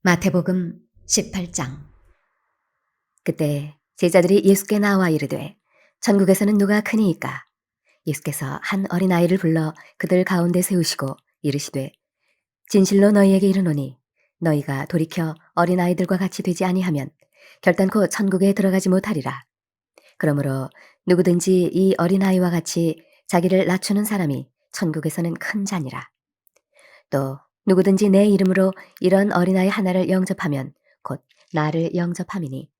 마태복음 18장. 그때 제자들이 예수께 나와 이르되 천국에서는 누가 크니이까? 예수께서 한 어린아이를 불러 그들 가운데 세우시고 이르시되 진실로 너희에게 이르노니 너희가 돌이켜 어린아이들과 같이 되지 아니하면 결단코 천국에 들어가지 못하리라. 그러므로 누구든지 이 어린아이와 같이 자기를 낮추는 사람이 천국에서는 큰 자니라. 또 누구든지 내 이름으로 이런 어린아이 하나를 영접하면 곧 나를 영접함이니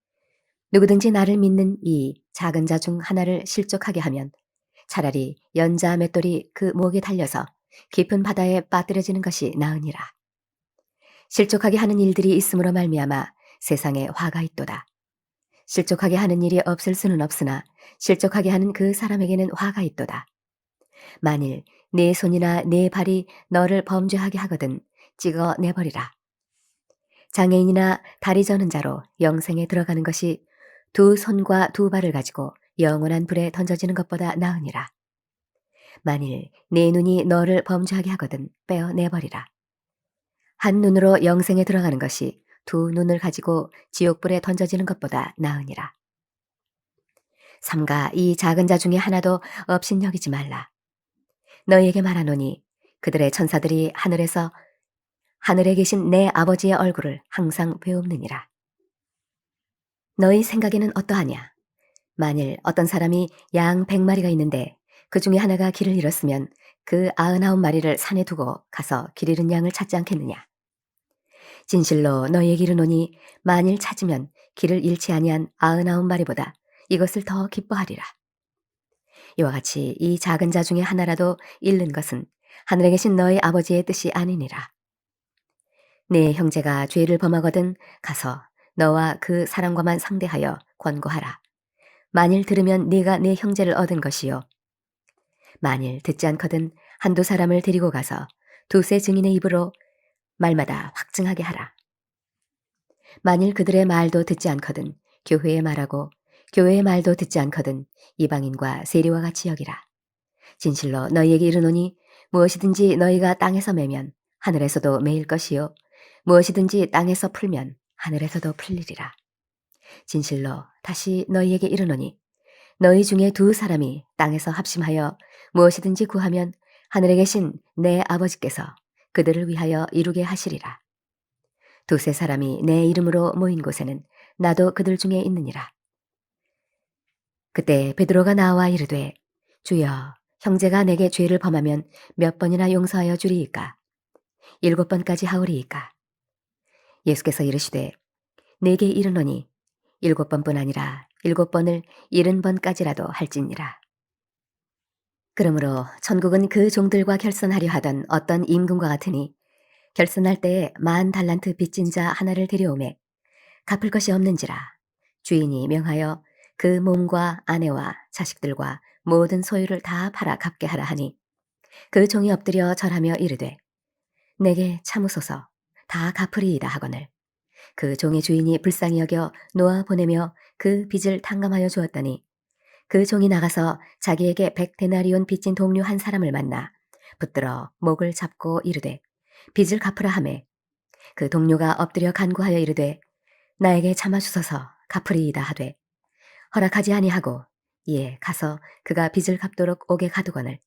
누구든지 나를 믿는 이 작은 자 중 하나를 실족하게 하면 차라리 연자 맷돌이 그 목에 달려서 깊은 바다에 빠뜨려지는 것이 나으니라. 실족하게 하는 일들이 있음으로 말미암아 세상에 화가 있도다. 실족하게 하는 일이 없을 수는 없으나 실족하게 하는 그 사람에게는 화가 있도다. 만일 네 손이나 네 발이 너를 범죄하게 하거든 찍어 내버리라. 장애인이나 다리 저는 자로 영생에 들어가는 것이 두 손과 두 발을 가지고 영원한 불에 던져지는 것보다 나으니라. 만일 네 눈이 너를 범죄하게 하거든 빼어 내버리라. 한 눈으로 영생에 들어가는 것이 두 눈을 가지고 지옥불에 던져지는 것보다 나으니라. 삼가 이 작은 자 중에 하나도 업신여기지 말라. 너희에게 말하노니 그들의 천사들이 하늘에서 하늘에 계신 내 아버지의 얼굴을 항상 배웁느니라. 너희 생각에는 어떠하냐? 만일 어떤 사람이 양 100마리가 있는데 그 중에 하나가 길을 잃었으면 그 99마리를 산에 두고 가서 길 잃은 양을 찾지 않겠느냐? 진실로 너희에게 이르노니 만일 찾으면 길을 잃지 아니한 99마리보다 이것을 더 기뻐하리라. 이와 같이 이 작은 자 중에 하나라도 잃는 것은 하늘에 계신 너희 아버지의 뜻이 아니니라. 네 형제가 죄를 범하거든 가서 너와 그 사람과만 상대하여 권고하라. 만일 들으면 네가 네 형제를 얻은 것이요 만일 듣지 않거든 한두 사람을 데리고 가서 두세 증인의 입으로 말마다 확증하게 하라. 만일 그들의 말도 듣지 않거든 교회의 말하고 교회의 말도 듣지 않거든 이방인과 세리와 같이 여기라. 진실로 너희에게 이르노니 무엇이든지 너희가 땅에서 매면 하늘에서도 매일 것이요 무엇이든지 땅에서 풀면 하늘에서도 풀리리라. 진실로 다시 너희에게 이르노니 너희 중에 두 사람이 땅에서 합심하여 무엇이든지 구하면 하늘에 계신 내 아버지께서 그들을 위하여 이루게 하시리라. 두세 사람이 내 이름으로 모인 곳에는 나도 그들 중에 있느니라. 그때 베드로가 나와 이르되 주여 형제가 내게 죄를 범하면 몇 번이나 용서하여 주리이까? 7번까지 하오리이까? 예수께서 이르시되 내게 이르노니 7번뿐 아니라 7번을 70번까지라도 할지니라. 그러므로 천국은 그 종들과 결선하려 하던 어떤 임금과 같으니 결선할 때에 10,000달란트 빚진 자 하나를 데려오매 갚을 것이 없는지라 주인이 명하여 그 몸과 아내와 자식들과 모든 소유를 다 팔아 갚게 하라 하니 그 종이 엎드려 절하며 이르되 내게 참으소서 다 갚으리이다 하거늘 그 종의 주인이 불쌍히 여겨 놓아 보내며 그 빚을 탕감하여 주었더니 그 종이 나가서 자기에게 100데나리온 빚진 동료 한 사람을 만나 붙들어 목을 잡고 이르되 빚을 갚으라 하매 그 동료가 엎드려 간구하여 이르되 나에게 참아주소서 갚으리이다 하되 허락하지 아니하고 이에 가서 그가 빚을 갚도록 옥에 가두거늘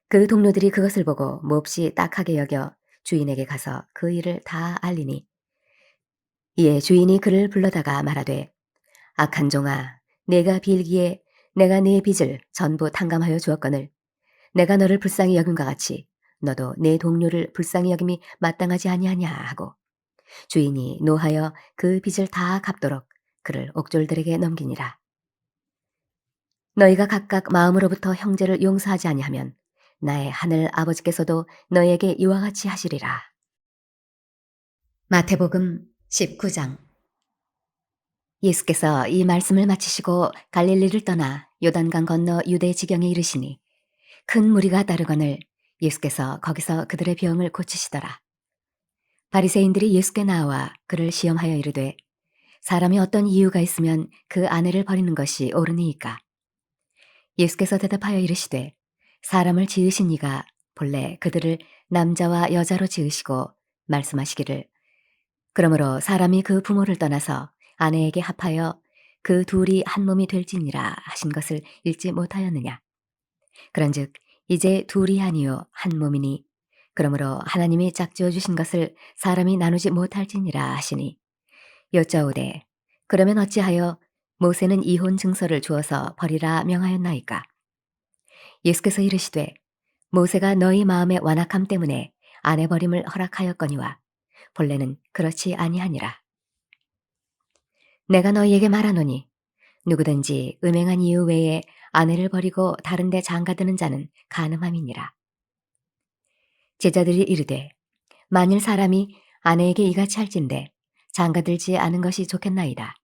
그 동료들이 그것을 보고 몹시 딱하게 여겨 주인에게 가서 그 일을 다 알리니 이에 주인이 그를 불러다가 말하되 악한 종아 내가 빌기에 내가 네 빚을 전부 탕감하여 주었거늘 내가 너를 불쌍히 여김과 같이 너도 내 동료를 불쌍히 여김이 마땅하지 아니하냐 하고 주인이 노하여 그 빚을 다 갚도록 그를 옥졸들에게 넘기니라. 너희가 각각 마음으로부터 형제를 용서하지 아니하면 나의 하늘 아버지께서도 너희에게 이와 같이 하시리라. 마태복음 19장. 예수께서 이 말씀을 마치시고 갈릴리를 떠나 요단강 건너 유대 지경에 이르시니 큰 무리가 따르거늘 예수께서 거기서 그들의 병을 고치시더라. 바리새인들이 예수께 나와 그를 시험하여 이르되 사람이 어떤 이유가 있으면 그 아내를 버리는 것이 옳으니이까? 예수께서 대답하여 이르시되 사람을 지으신 이가 본래 그들을 남자와 여자로 지으시고 말씀하시기를 그러므로 사람이 그 부모를 떠나서 아내에게 합하여 그 둘이 한 몸이 될지니라 하신 것을 읽지 못하였느냐. 그런즉 이제 둘이 아니요 한 몸이니 그러므로 하나님이 짝지어 주신 것을 사람이 나누지 못할지니라 하시니 여짜오되 그러면 어찌하여 모세는 이혼 증서를 주어서 버리라 명하였나이까. 예수께서 이르시되 모세가 너희 마음의 완악함 때문에 아내 버림을 허락하였거니와 본래는 그렇지 아니하니라. 내가 너희에게 말하노니 누구든지 음행한 이유 외에 아내를 버리고 다른 데 장가드는 자는 간음함이니라. 제자들이 이르되 만일 사람이 아내에게 이같이 할진대 장가들지 않은 것이 좋겠나이다.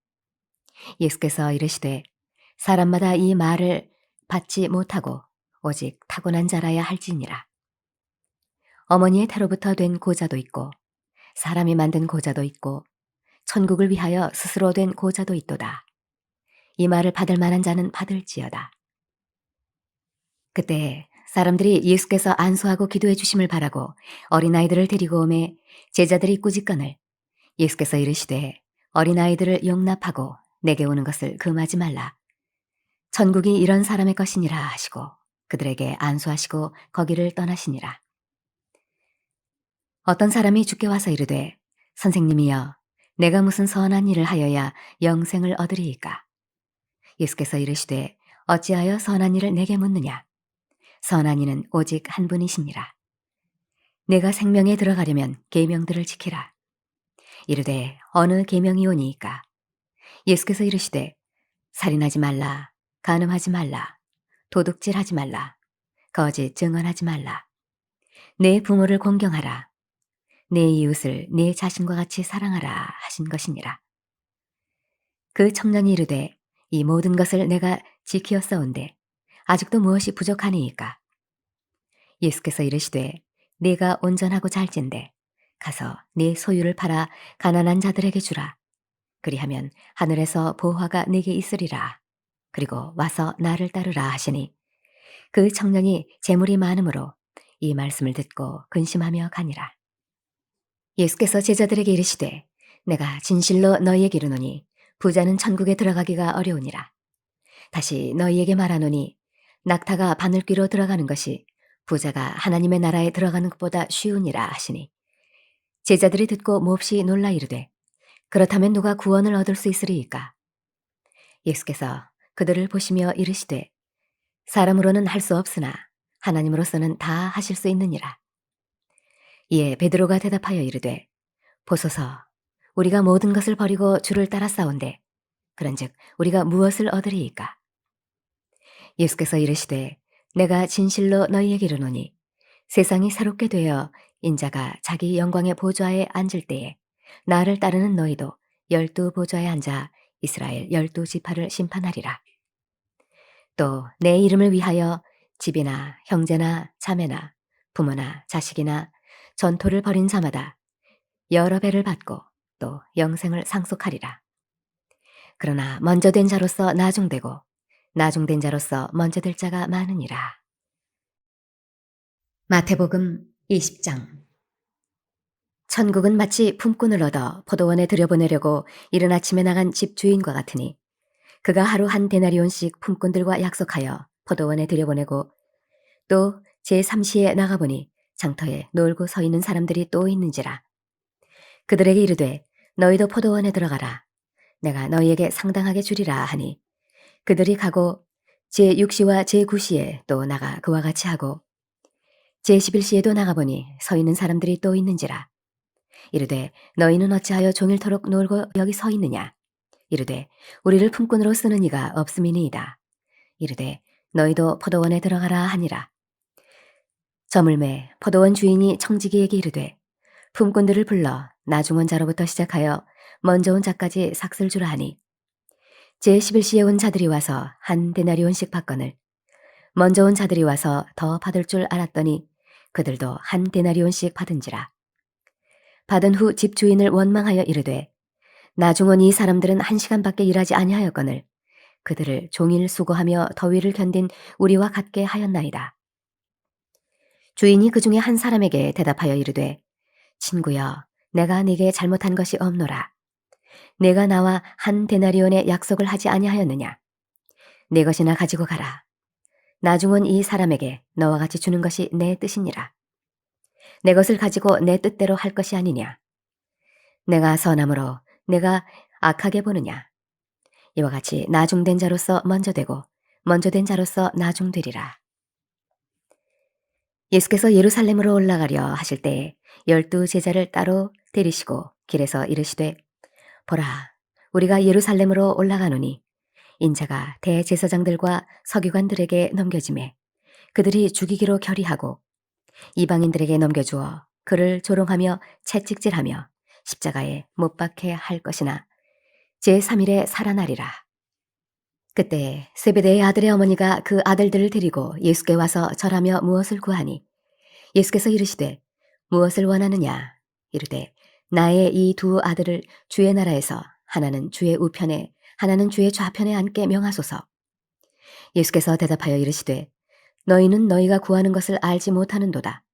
예수께서 이르시되 사람마다 이 말을 받지 못하고 오직 타고난 자라야 할지니라. 어머니의 태로부터 된 고자도 있고 사람이 만든 고자도 있고 천국을 위하여 스스로 된 고자도 있도다. 이 말을 받을 만한 자는 받을지어다. 그때 사람들이 예수께서 안수하고 기도해 주심을 바라고 어린아이들을 데리고 오매 제자들이 꾸짖거늘 예수께서 이르시되 어린아이들을 용납하고 내게 오는 것을 금하지 말라. 천국이 이런 사람의 것이니라 하시고 그들에게 안수하시고 거기를 떠나시니라. 어떤 사람이 주께 와서 이르되 선생님이여 내가 무슨 선한 일을 하여야 영생을 얻으리이까. 예수께서 이르시되 어찌하여 선한 일을 내게 묻느냐. 선한 이는 오직 한 분이시니라. 내가 생명에 들어가려면 계명들을 지키라. 이르되 어느 계명이오니이까. 예수께서 이르시되 살인하지 말라, 간음하지 말라, 도둑질하지 말라, 거짓 증언하지 말라. 내 부모를 공경하라. 내 이웃을 내 자신과 같이 사랑하라 하신 것이니라. 그 청년이 이르되 이 모든 것을 내가 지키었사온데 아직도 무엇이 부족하니이까. 예수께서 이르시되 네가 온전하고 잘진대 가서 네 소유를 팔아 가난한 자들에게 주라. 그리하면 하늘에서 보화가 네게 있으리라. 그리고 와서 나를 따르라 하시니 그 청년이 재물이 많으므로 이 말씀을 듣고 근심하며 가니라. 예수께서 제자들에게 이르시되 내가 진실로 너희에게 이르노니 부자는 천국에 들어가기가 어려우니라. 다시 너희에게 말하노니 낙타가 바늘귀로 들어가는 것이 부자가 하나님의 나라에 들어가는 것보다 쉬우니라 하시니 제자들이 듣고 몹시 놀라 이르되 그렇다면 누가 구원을 얻을 수 있으리이까. 예수께서 그들을 보시며 이르시되 사람으로는 할 수 없으나 하나님으로서는 다 하실 수 있느니라. 이에 베드로가 대답하여 이르되 보소서 우리가 모든 것을 버리고 주를 따라 싸운데 그런즉 우리가 무엇을 얻으리이까. 예수께서 이르시되 내가 진실로 너희에게 이르노니 세상이 새롭게 되어 인자가 자기 영광의 보좌에 앉을 때에 나를 따르는 너희도 12 보좌에 앉아 이스라엘 12 지파를 심판하리라. 또 내 이름을 위하여 집이나 형제나 자매나 부모나 자식이나 전토를 벌인 자마다 여러 배를 받고 또 영생을 상속하리라. 그러나 먼저 된 자로서 나중되고 나중된 자로서 먼저 될 자가 많으니라. 마태복음 20장. 천국은 마치 품꾼을 얻어 포도원에 들여보내려고 이른 아침에 나간 집 주인과 같으니 그가 하루 한 데나리온씩 품꾼들과 약속하여 포도원에 들여보내고 또 제3시에 나가보니 장터에 놀고 서 있는 사람들이 또 있는지라. 그들에게 이르되 너희도 포도원에 들어가라. 내가 너희에게 상당하게 주리라 하니 그들이 가고 제6시와 제9시에 또 나가 그와 같이 하고 제11시에도 나가보니 서 있는 사람들이 또 있는지라. 이르되 너희는 어찌하여 종일토록 놀고 여기 서 있느냐. 이르되 우리를 품꾼으로 쓰는 이가 없음이니이다. 이르되 너희도 포도원에 들어가라 하니라. 저물매 포도원 주인이 청지기에게 이르되 품꾼들을 불러 나중 온 자로부터 시작하여 먼저 온 자까지 삭슬 주라 하니 제11시에 온 자들이 와서 한 데나리온씩 받거늘 먼저 온 자들이 와서 더 받을 줄 알았더니 그들도 한 데나리온씩 받은지라. 받은 후 집주인을 원망하여 이르되 나중 온 이 사람들은 1시간밖에 일하지 아니하였거늘 그들을 종일 수고하며 더위를 견딘 우리와 같게 하였나이다. 주인이 그 중에 한 사람에게 대답하여 이르되 친구여 내가 네게 잘못한 것이 없노라. 내가 나와 한 데나리온의 약속을 하지 아니하였느냐. 네 것이나 가지고 가라. 나중은 이 사람에게 너와 같이 주는 것이 내 뜻이니라. 내 것을 가지고 내 뜻대로 할 것이 아니냐. 내가 선함으로 내가 악하게 보느냐. 이와 같이 나중된 자로서 먼저 되고 먼저 된 자로서 나중되리라. 예수께서 예루살렘으로 올라가려 하실 때에 12 제자를 따로 데리시고 길에서 이르시되 보라 우리가 예루살렘으로 올라가노니 인자가 대제사장들과 서기관들에게 넘겨지매 그들이 죽이기로 결의하고 이방인들에게 넘겨주어 그를 조롱하며 채찍질하며 십자가에 못 박게 할 것이나 제3일에 살아나리라. 그때 세베대의 아들의 어머니가 그 아들들을 데리고 예수께 와서 절하며 무엇을 구하니 예수께서 이르시되 무엇을 원하느냐 이르되 나의 이 두 아들을 주의 나라에서 하나는 주의 우편에 하나는 주의 좌편에 앉게 명하소서. 예수께서 대답하여 이르시되 너희는 너희가 구하는 것을 알지 못하는도다.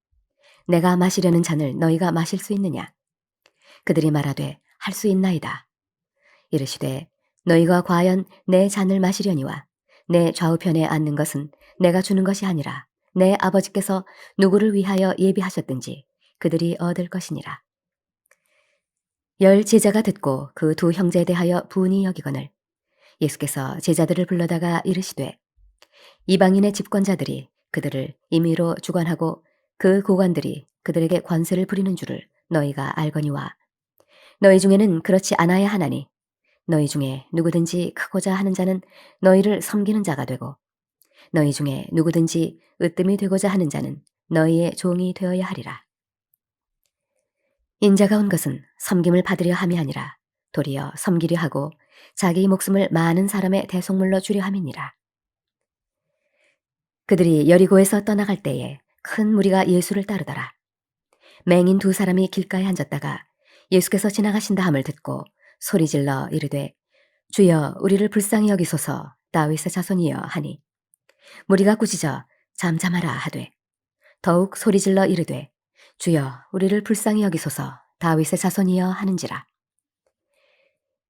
내가 마시려는 잔을 너희가 마실 수 있느냐. 그들이 말하되 할 수 있나이다. 이르시되 너희가 과연 내 잔을 마시려니와 내 좌우편에 앉는 것은 내가 주는 것이 아니라 내 아버지께서 누구를 위하여 예비하셨든지 그들이 얻을 것이니라. 10 제자가 듣고 그 두 형제에 대하여 분이 여기거늘 예수께서 제자들을 불러다가 이르시되 이방인의 집권자들이 그들을 임의로 주관하고 그 고관들이 그들에게 관세를 부리는 줄을 너희가 알거니와 너희 중에는 그렇지 않아야 하나니 너희 중에 누구든지 크고자 하는 자는 너희를 섬기는 자가 되고 너희 중에 누구든지 으뜸이 되고자 하는 자는 너희의 종이 되어야 하리라. 인자가 온 것은 섬김을 받으려 함이 아니라 도리어 섬기려 하고 자기 목숨을 많은 사람의 대속물로 주려 함이니라. 그들이 여리고에서 떠나갈 때에 큰 무리가 예수를 따르더라. 맹인 2 사람이 길가에 앉았다가 예수께서 지나가신다 함을 듣고 소리질러 이르되 주여 우리를 불쌍히 여기소서 다윗의 자손이여 하니 무리가 꾸짖어 잠잠하라 하되 더욱 소리질러 이르되 주여 우리를 불쌍히 여기소서 다윗의 자손이여 하는지라.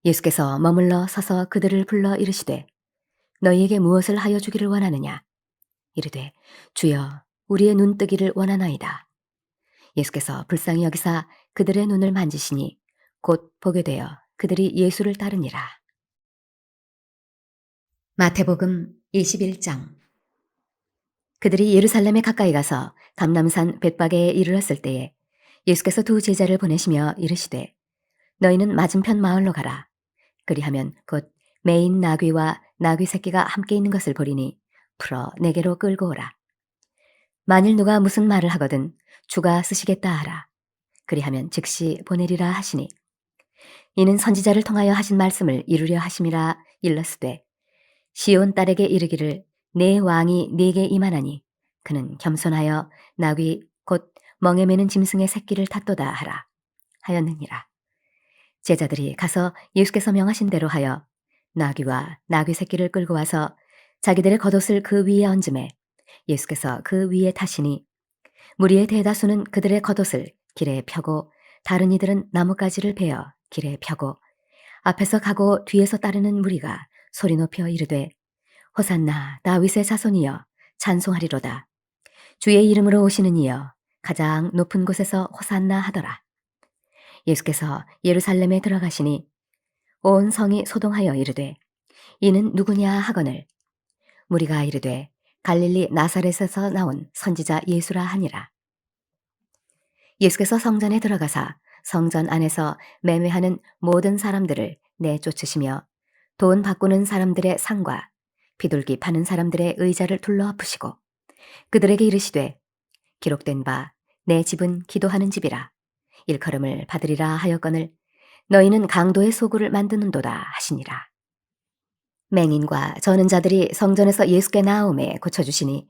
예수께서 머물러 서서 그들을 불러 이르시되 너희에게 무엇을 하여 주기를 원하느냐. 이르되 주여 우리의 눈 뜨기를 원하나이다. 예수께서 불쌍히 여기사 그들의 눈을 만지시니 곧 보게 되어 그들이 예수를 따르니라. 마태복음 21장. 그들이 예루살렘에 가까이 가서 감람산 벳바게에 이르렀을 때에 예수께서 2 제자를 보내시며 이르시되 너희는 맞은편 마을로 가라. 그리하면 곧 매인 나귀와 나귀 새끼가 함께 있는 것을 보리니 풀어 내게로 끌고 오라. 만일 누가 무슨 말을 하거든 주가 쓰시겠다 하라. 그리하면 즉시 보내리라 하시니 이는 선지자를 통하여 하신 말씀을 이루려 하심이라. 일러스되 시온 딸에게 이르기를 내 왕이 네게 임하나니 그는 겸손하여 나귀 곧 멍에 매는 짐승의 새끼를 탔도다 하라 하였느니라. 제자들이 가서 예수께서 명하신 대로 하여 나귀와 나귀 새끼를 끌고 와서 자기들의 겉옷을 그 위에 얹음에 예수께서 그 위에 타시니 무리의 대다수는 그들의 겉옷을 길에 펴고 다른 이들은 나뭇가지를 베어 길에 펴고 앞에서 가고 뒤에서 따르는 무리가 소리 높여 이르되 호산나 다윗의 자손이여 찬송하리로다. 주의 이름으로 오시는 이여 가장 높은 곳에서 호산나 하더라. 예수께서 예루살렘에 들어가시니 온 성이 소동하여 이르되 이는 누구냐 하거늘 무리가 이르되 갈릴리 나사렛에서 나온 선지자 예수라 하니라. 예수께서 성전에 들어가사 성전 안에서 매매하는 모든 사람들을 내쫓으시며 돈 바꾸는 사람들의 상과 비둘기 파는 사람들의 의자를 둘러 엎으시고 그들에게 이르시되 기록된 바 내 집은 기도하는 집이라 일컬음을 받으리라 하였거늘 너희는 강도의 소굴을 만드는도다 하시니라. 맹인과 저는 자들이 성전에서 예수께 나아오매 고쳐주시니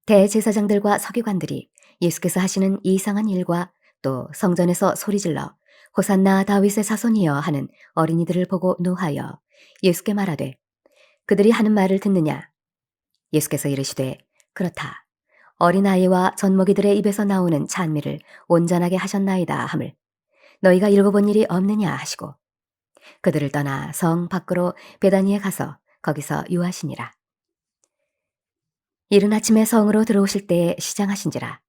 대제사장들과 서기관들이 예수께서 하시는 이상한 일과 또 성전에서 소리질러 호산나 다윗의 자손이여 하는 어린이들을 보고 노하여 예수께 말하되 그들이 하는 말을 듣느냐. 예수께서 이르시되 그렇다. 어린아이와 젖먹이들의 입에서 나오는 찬미를 온전하게 하셨나이다 함을 너희가 읽어본 일이 없느냐 하시고 그들을 떠나 성 밖으로 베다니에 가서 거기서 유하시니라. 이른 아침에 성으로 들어오실 때에 시장하신지라.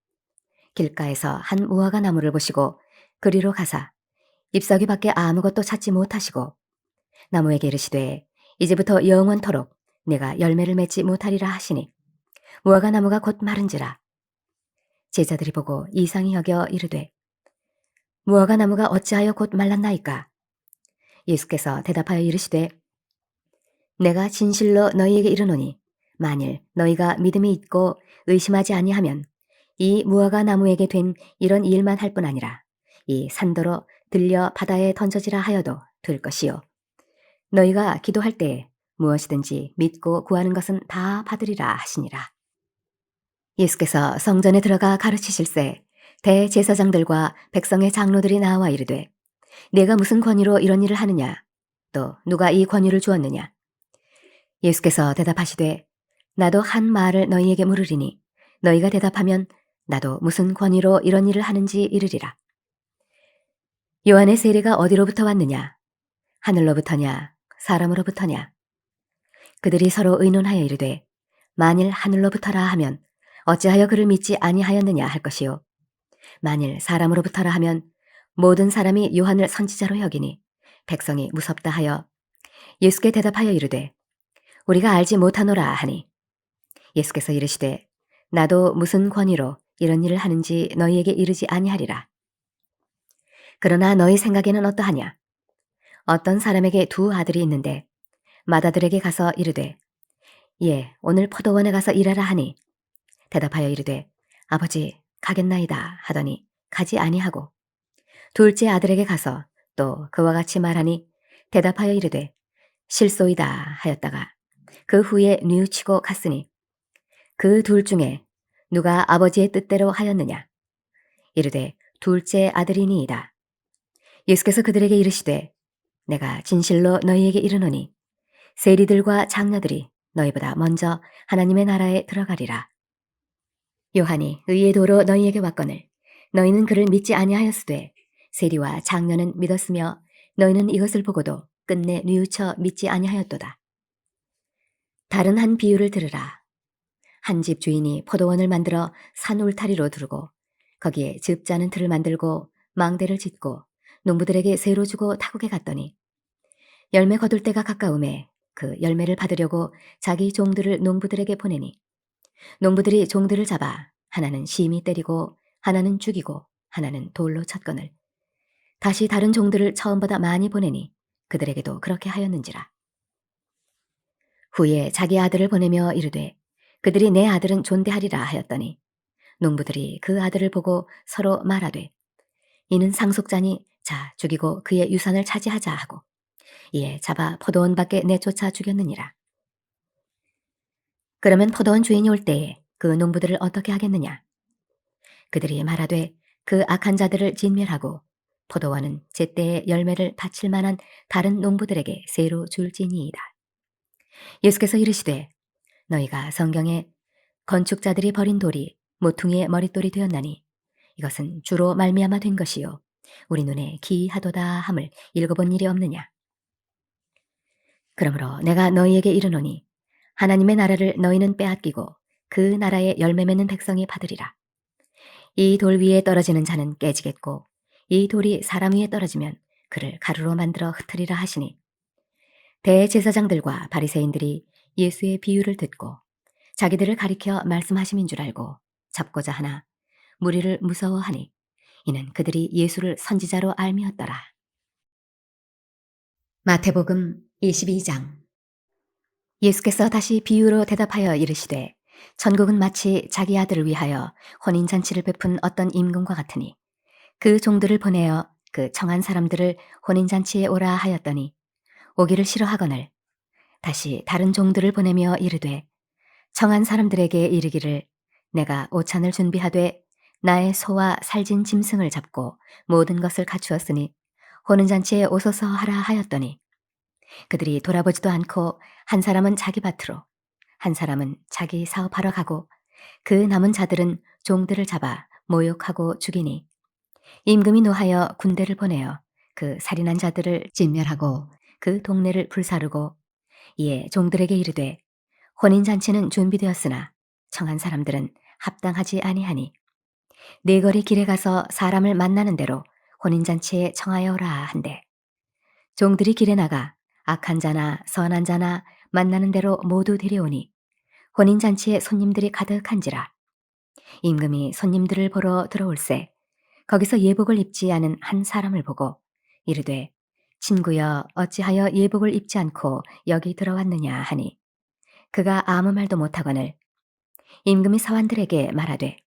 길가에서 한 무화과 나무를 보시고 그리로 가사 잎사귀 밖에 아무것도 찾지 못하시고 나무에게 이르시되 이제부터 영원토록 내가 열매를 맺지 못하리라 하시니 무화과 나무가 곧 마른지라. 제자들이 보고 이상히 여겨 이르되 무화과 나무가 어찌하여 곧 말랐나이까. 예수께서 대답하여 이르시되 내가 진실로 너희에게 이르노니 만일 너희가 믿음이 있고 의심하지 아니하면 이 무화과 나무에게 된 이런 일만 할 뿐 아니라 이 산도로 들려 바다에 던져지라 하여도 될 것이요 너희가 기도할 때에 무엇이든지 믿고 구하는 것은 다 받으리라 하시니라. 예수께서 성전에 들어가 가르치실세 대제사장들과 백성의 장로들이 나와 이르되 내가 무슨 권위로 이런 일을 하느냐 또 누가 이 권위를 주었느냐. 예수께서 대답하시되 나도 한 말을 너희에게 물으리니 너희가 대답하면 나도 무슨 권위로 이런 일을 하는지 이르리라. 요한의 세례가 어디로부터 왔느냐? 하늘로부터냐? 사람으로부터냐? 그들이 서로 의논하여 이르되 만일 하늘로부터라 하면 어찌하여 그를 믿지 아니하였느냐 할 것이요 만일 사람으로부터라 하면 모든 사람이 요한을 선지자로 여기니 백성이 무섭다 하여 예수께 대답하여 이르되 우리가 알지 못하노라 하니 예수께서 이르시되 나도 무슨 권위로 이런 일을 하는지 너희에게 이르지 아니하리라. 그러나 너희 생각에는 어떠하냐? 어떤 사람에게 두 아들이 있는데 맏아들에게 가서 이르되 예 오늘 포도원에 가서 일하라 하니 대답하여 이르되 아버지 가겠나이다 하더니 가지 아니하고 둘째 아들에게 가서 또 그와 같이 말하니 대답하여 이르되 실소이다 하였다가 그 후에 뉘우치고 갔으니 그 둘 중에 누가 아버지의 뜻대로 하였느냐? 이르되 둘째 아들이니이다. 예수께서 그들에게 이르시되 내가 진실로 너희에게 이르노니 세리들과 장녀들이 너희보다 먼저 하나님의 나라에 들어가리라. 요한이 의의 도로 너희에게 왔거늘 너희는 그를 믿지 아니하였으되 세리와 장녀는 믿었으며 너희는 이것을 보고도 끝내 뉘우쳐 믿지 아니하였도다. 다른 한 비유를 들으라. 한 집 주인이 포도원을 만들어 산 울타리로 두르고 거기에 즙 짜는 틀을 만들고 망대를 짓고 농부들에게 세로 주고 타국에 갔더니 열매 거둘 때가 가까움에 그 열매를 받으려고 자기 종들을 농부들에게 보내니 농부들이 종들을 잡아 하나는 심히 때리고 하나는 죽이고 하나는 돌로 쳤거늘 다시 다른 종들을 처음보다 많이 보내니 그들에게도 그렇게 하였는지라. 후에 자기 아들을 보내며 이르되 그들이 내 아들은 존대하리라 하였더니 농부들이 그 아들을 보고 서로 말하되 이는 상속자니 자 죽이고 그의 유산을 차지하자 하고 이에 잡아 포도원 밖에 내쫓아 죽였느니라. 그러면 포도원 주인이 올 때에 그 농부들을 어떻게 하겠느냐? 그들이 말하되 그 악한 자들을 진멸하고 포도원은 제때에 열매를 바칠 만한 다른 농부들에게 새로 줄지니이다. 예수께서 이르시되 너희가 성경에 건축자들이 버린 돌이 모퉁이의 머릿돌이 되었나니 이것은 주로 말미암아 된 것이요 우리 눈에 기이하도다 함을 읽어본 일이 없느냐. 그러므로 내가 너희에게 이르노니 하나님의 나라를 너희는 빼앗기고 그 나라에 열매 맺는 백성이 받으리라. 이 돌 위에 떨어지는 자는 깨지겠고 이 돌이 사람 위에 떨어지면 그를 가루로 만들어 흩으리라 하시니 대제사장들과 바리새인들이 예수의 비유를 듣고 자기들을 가리켜 말씀하심인 줄 알고 잡고자 하나 무리를 무서워하니 이는 그들이 예수를 선지자로 알미었더라. 마태복음 22장. 예수께서 다시 비유로 대답하여 이르시되 천국은 마치 자기 아들을 위하여 혼인잔치를 베푼 어떤 임금과 같으니 그 종들을 보내어 그 청한 사람들을 혼인잔치에 오라 하였더니 오기를 싫어하거늘 다시 다른 종들을 보내며 이르되 청한 사람들에게 이르기를 내가 오찬을 준비하되 나의 소와 살진 짐승을 잡고 모든 것을 갖추었으니 혼인잔치에 오소서 하라 하였더니 그들이 돌아보지도 않고 한 사람은 자기 밭으로 한 사람은 자기 사업하러 가고 그 남은 자들은 종들을 잡아 모욕하고 죽이니 임금이 노하여 군대를 보내어 그 살인한 자들을 진멸하고 그 동네를 불사르고 이에 종들에게 이르되 혼인잔치는 준비되었으나 청한 사람들은 합당하지 아니하니 네거리 길에 가서 사람을 만나는 대로 혼인잔치에 청하여 오라 한대. 종들이 길에 나가 악한 자나 선한 자나 만나는 대로 모두 데려오니 혼인잔치에 손님들이 가득한지라. 임금이 손님들을 보러 들어올세 거기서 예복을 입지 않은 한 사람을 보고 이르되 친구여 어찌하여 예복을 입지 않고 여기 들어왔느냐 하니 그가 아무 말도 못하거늘 임금이 사환들에게 말하되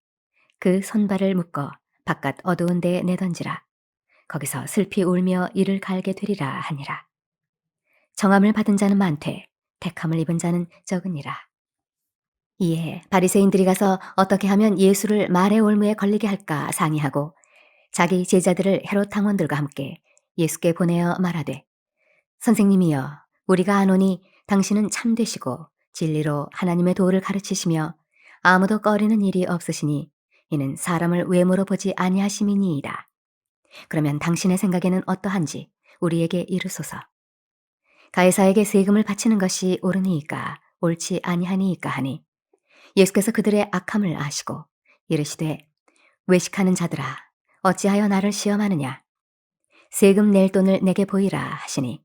그 손발을 묶어 바깥 어두운 데에 내던지라. 거기서 슬피 울며 이를 갈게 되리라 하니라. 정함을 받은 자는 많되 택함을 입은 자는 적으니라. 이에 바리새인들이 가서 어떻게 하면 예수를 말의 올무에 걸리게 할까 상의하고 자기 제자들을 헤롯 당원들과 함께 예수께 보내어 말하되 선생님이여 우리가 아노니 당신은 참되시고 진리로 하나님의 도를 가르치시며 아무도 꺼리는 일이 없으시니 이는 사람을 외모로 보지 아니하심이니이다. 그러면 당신의 생각에는 어떠한지 우리에게 이르소서. 가이사에게 세금을 바치는 것이 옳으니이까 옳지 아니하니이까 하니 예수께서 그들의 악함을 아시고 이르시되 외식하는 자들아 어찌하여 나를 시험하느냐 세금 낼 돈을 내게 보이라 하시니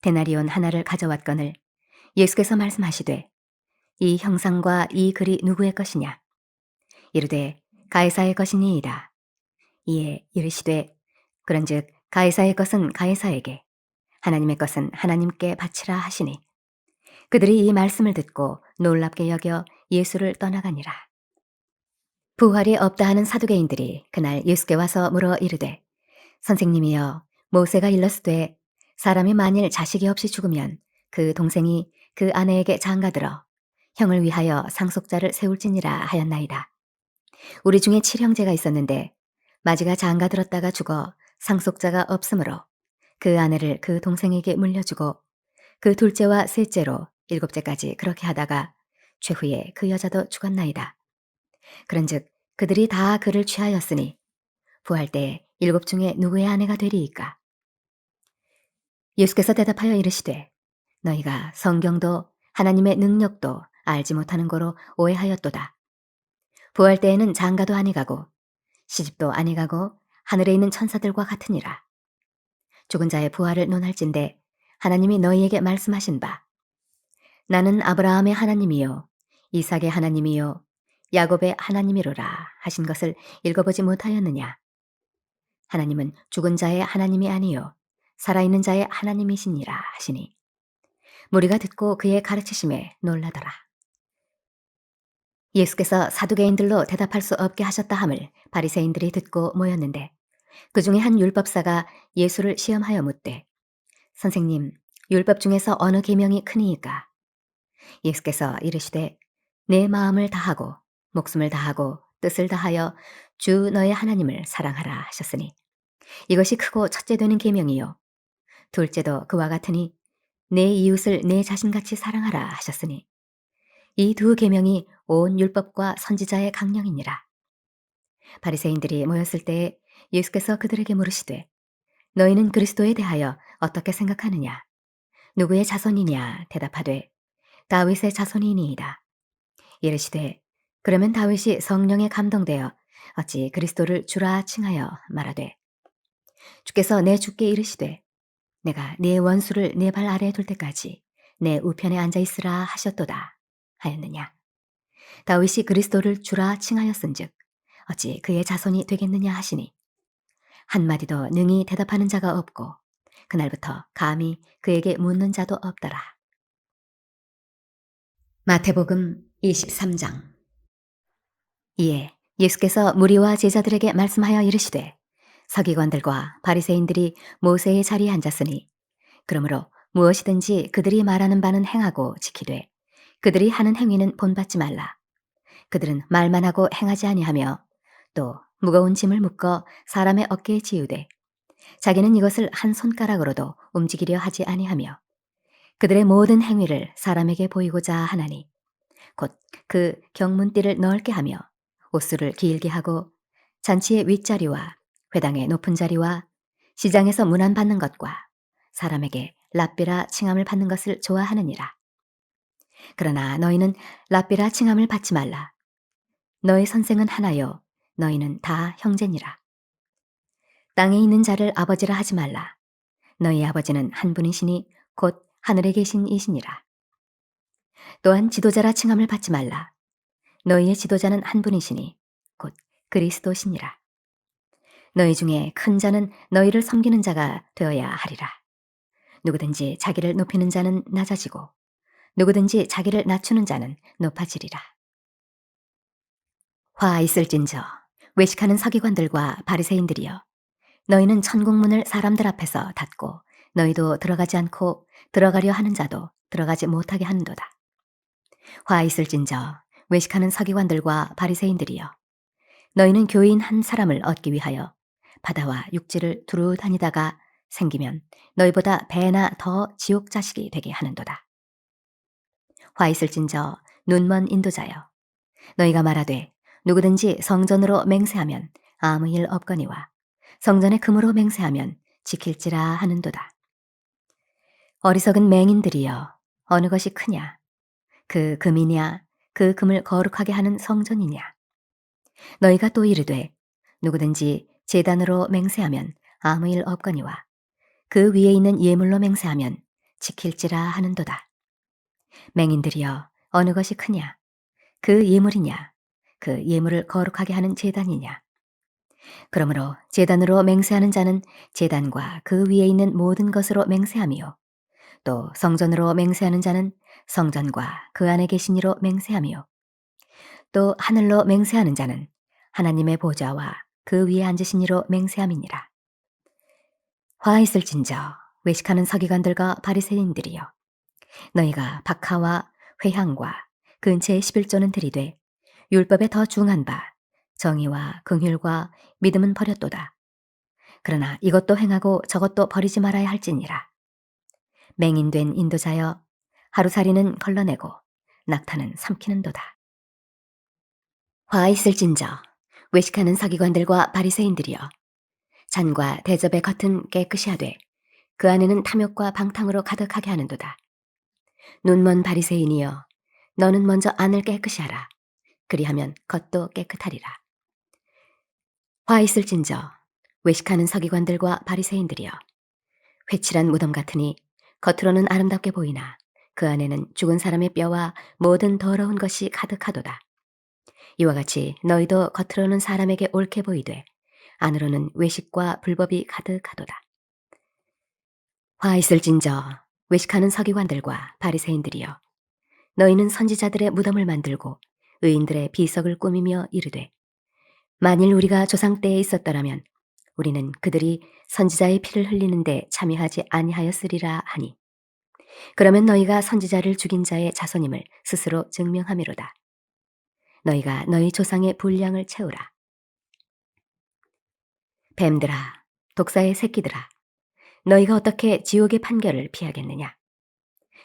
데나리온 하나를 가져왔거늘 예수께서 말씀하시되 이 형상과 이 글이 누구의 것이냐 이르되 가이사의 것이니이다. 이에 이르시되 그런즉 가이사의 것은 가이사에게 하나님의 것은 하나님께 바치라 하시니 그들이 이 말씀을 듣고 놀랍게 여겨 예수를 떠나가니라. 부활이 없다 하는 사두개인들이 그날 예수께 와서 물어 이르되 선생님이여 모세가 일렀으되 사람이 만일 자식이 없이 죽으면 그 동생이 그 아내에게 장가들어 형을 위하여 상속자를 세울지니라 하였나이다. 우리 중에 7형제가 있었는데 마지가 장가들었다가 죽어 상속자가 없으므로 그 아내를 그 동생에게 물려주고 그 둘째와 셋째로 7째까지 그렇게 하다가 최후에 그 여자도 죽었나이다. 그런즉 그들이 다 그를 취하였으니 부할 때 7 중에 누구의 아내가 되리이까? 예수께서 대답하여 이르시되 너희가 성경도 하나님의 능력도 알지 못하는 거로 오해하였도다. 부할 때에는 장가도 아니가고 시집도 아니가고 하늘에 있는 천사들과 같으니라. 죽은 자의 부활을 논할진대 하나님이 너희에게 말씀하신 바 나는 아브라함의 하나님이요 이삭의 하나님이요 야곱의 하나님이로라 하신 것을 읽어보지 못하였느냐. 하나님은 죽은 자의 하나님이 아니요 살아있는 자의 하나님이시니라 하시니 무리가 듣고 그의 가르치심에 놀라더라. 예수께서 사두개인들로 대답할 수 없게 하셨다 함을 바리새인들이 듣고 모였는데 그 중에 한 율법사가 예수를 시험하여 묻되 선생님 율법 중에서 어느 계명이 크니이까? 예수께서 이르시되 내 마음을 다하고 목숨을 다하고 뜻을 다하여 주 너의 하나님을 사랑하라 하셨으니 이것이 크고 첫째 되는 계명이요 둘째도 그와 같으니 내 이웃을 내 자신같이 사랑하라 하셨으니 이 두 계명이 온 율법과 선지자의 강령이니라. 바리새인들이 모였을 때에 예수께서 그들에게 물으시되 너희는 그리스도에 대하여 어떻게 생각하느냐? 누구의 자손이냐? 대답하되 다윗의 자손이니이다. 이르시되 그러면 다윗이 성령에 감동되어 어찌 그리스도를 주라 칭하여 말하되 주께서 내 주께 이르시되 내가 네 원수를 내 발 아래에 둘 때까지 내 우편에 앉아 있으라 하셨도다 하였느냐. 다윗이 그리스도를 주라 칭하였은즉 어찌 그의 자손이 되겠느냐 하시니 한마디도 능히 대답하는 자가 없고 그날부터 감히 그에게 묻는 자도 없더라. 마태복음 23장. 이에 예수께서 무리와 제자들에게 말씀하여 이르시되 서기관들과 바리새인들이 모세의 자리에 앉았으니 그러므로 무엇이든지 그들이 말하는 바는 행하고 지키되 그들이 하는 행위는 본받지 말라. 그들은 말만 하고 행하지 아니하며 또 무거운 짐을 묶어 사람의 어깨에 지우되 자기는 이것을 한 손가락으로도 움직이려 하지 아니하며 그들의 모든 행위를 사람에게 보이고자 하나니 곧 그 경문띠를 넓게 하며 옷수를 길게 하고 잔치의 윗자리와 회당의 높은 자리와 시장에서 문안 받는 것과 사람에게 랍비라 칭함을 받는 것을 좋아하느니라. 그러나 너희는 랍비라 칭함을 받지 말라. 너희 선생은 하나요 너희는 다 형제니라. 땅에 있는 자를 아버지라 하지 말라. 너희 아버지는 한 분이시니 곧 하늘에 계신 이시니라. 또한 지도자라 칭함을 받지 말라. 너희의 지도자는 한 분이시니 곧 그리스도시니라. 너희 중에 큰 자는 너희를 섬기는 자가 되어야 하리라. 누구든지 자기를 높이는 자는 낮아지고 누구든지 자기를 낮추는 자는 높아지리라. 화 있을진저 외식하는 서기관들과 바리새인들이여, 너희는 천국문을 사람들 앞에서 닫고 너희도 들어가지 않고 들어가려 하는 자도 들어가지 못하게 하는도다. 화 있을진저 외식하는 서기관들과 바리새인들이여, 너희는 교인 한 사람을 얻기 위하여 바다와 육지를 두루 다니다가 생기면 너희보다 배나 더 지옥 자식이 되게 하는도다. 화 있을진저 눈먼 인도자여, 너희가 말하되 누구든지 성전으로 맹세하면 아무 일 없거니와 성전의 금으로 맹세하면 지킬지라 하는도다. 어리석은 맹인들이여, 어느 것이 크냐? 그 금이냐? 그 금을 거룩하게 하는 성전이냐? 너희가 또 이르되 누구든지 제단으로 맹세하면 아무 일 없거니와 그 위에 있는 예물로 맹세하면 지킬지라 하는도다. 맹인들이여, 어느 것이 크냐? 그 예물이냐? 그 예물을 거룩하게 하는 제단이냐? 그러므로 제단으로 맹세하는 자는 제단과 그 위에 있는 모든 것으로 맹세하며, 또 성전으로 맹세하는 자는 성전과 그 안에 계신 이로 맹세하며, 또 하늘로 맹세하는 자는 하나님의 보좌와 그 위에 앉으신 이로 맹세함이니라. 화 있을진저 외식하는 서기관들과 바리새인들이여, 너희가 박하와 회향과 근처의 11조는 들이되 율법에 더 중한 바 정의와 긍휼과 믿음은 버렸도다. 그러나 이것도 행하고 저것도 버리지 말아야 할지니라. 맹인된 인도자여, 하루살이는 걸러내고 낙타는 삼키는도다. 화 있을진저 외식하는 서기관들과 바리새인들이여, 잔과 대접의 겉은 깨끗이 하되 그 안에는 탐욕과 방탕으로 가득하게 하는도다. 눈먼 바리새인이여, 너는 먼저 안을 깨끗이 하라. 그리하면 겉도 깨끗하리라. 화 있을진저 외식하는 서기관들과 바리새인들이여, 회칠한 무덤 같으니 겉으로는 아름답게 보이나 그 안에는 죽은 사람의 뼈와 모든 더러운 것이 가득하도다. 이와 같이 너희도 겉으로는 사람에게 옳게 보이되 안으로는 외식과 불법이 가득하도다. 화 있을진저 외식하는 서기관들과 바리새인들이여, 너희는 선지자들의 무덤을 만들고 의인들의 비석을 꾸미며 이르되 만일 우리가 조상 때에 있었더라면 우리는 그들이 선지자의 피를 흘리는데 참여하지 아니하였으리라 하니, 그러면 너희가 선지자를 죽인 자의 자손임을 스스로 증명하미로다. 너희가 너희 조상의 분량을 채우라. 뱀들아, 독사의 새끼들아, 너희가 어떻게 지옥의 판결을 피하겠느냐?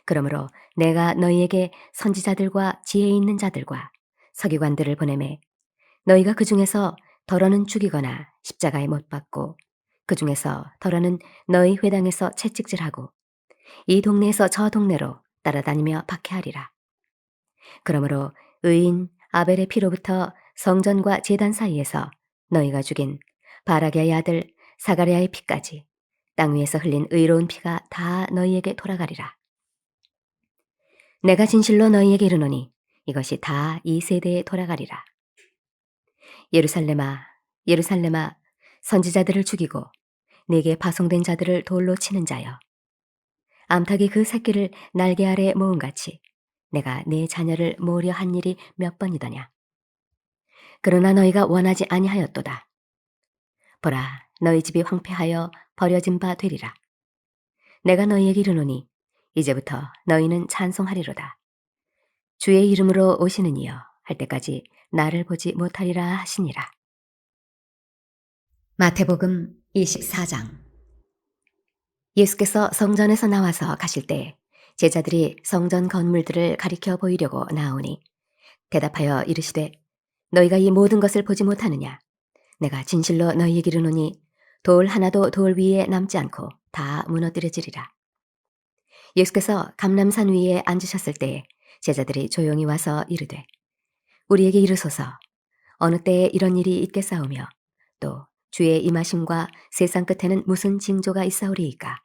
그러므로 내가 너희에게 선지자들과 지혜 있는 자들과 서기관들을 보내매 너희가 그 중에서 덜어는 죽이거나 십자가에 못 박고 그 중에서 덜어는 너희 회당에서 채찍질하고 이 동네에서 저 동네로 따라다니며 박해하리라. 그러므로 의인 아벨의 피로부터 성전과 제단 사이에서 너희가 죽인 바라게의 아들 사가랴의 피까지 땅 위에서 흘린 의로운 피가 다 너희에게 돌아가리라. 내가 진실로 너희에게 이르노니 이것이 다 이 세대에 돌아가리라. 예루살렘아, 예루살렘아, 선지자들을 죽이고 내게 파송된 자들을 돌로 치는 자여, 암탉이 그 새끼를 날개 아래 모음같이 내가 내 자녀를 모으려 한 일이 몇 번이더냐. 그러나 너희가 원하지 아니하였도다. 보라, 너희 집이 황폐하여 버려진 바 되리라. 내가 너희에게 이르노니 이제부터 너희는 찬송하리로다. 주의 이름으로 오시는 이여 할 때까지 나를 보지 못하리라 하시니라. 마태복음 24장. 예수께서 성전에서 나와서 가실 때 제자들이 성전 건물들을 가리켜 보이려고 나오니 대답하여 이르시되 너희가 이 모든 것을 보지 못하느냐? 내가 진실로 너희에게 이르노니 돌 하나도 돌 위에 남지 않고 다 무너뜨려지리라. 예수께서 감람산 위에 앉으셨을 때에 제자들이 조용히 와서 이르되 우리에게 이르소서 어느 때에 이런 일이 있겠사오며 또 주의 임하심과 세상 끝에는 무슨 징조가 있사오리이까.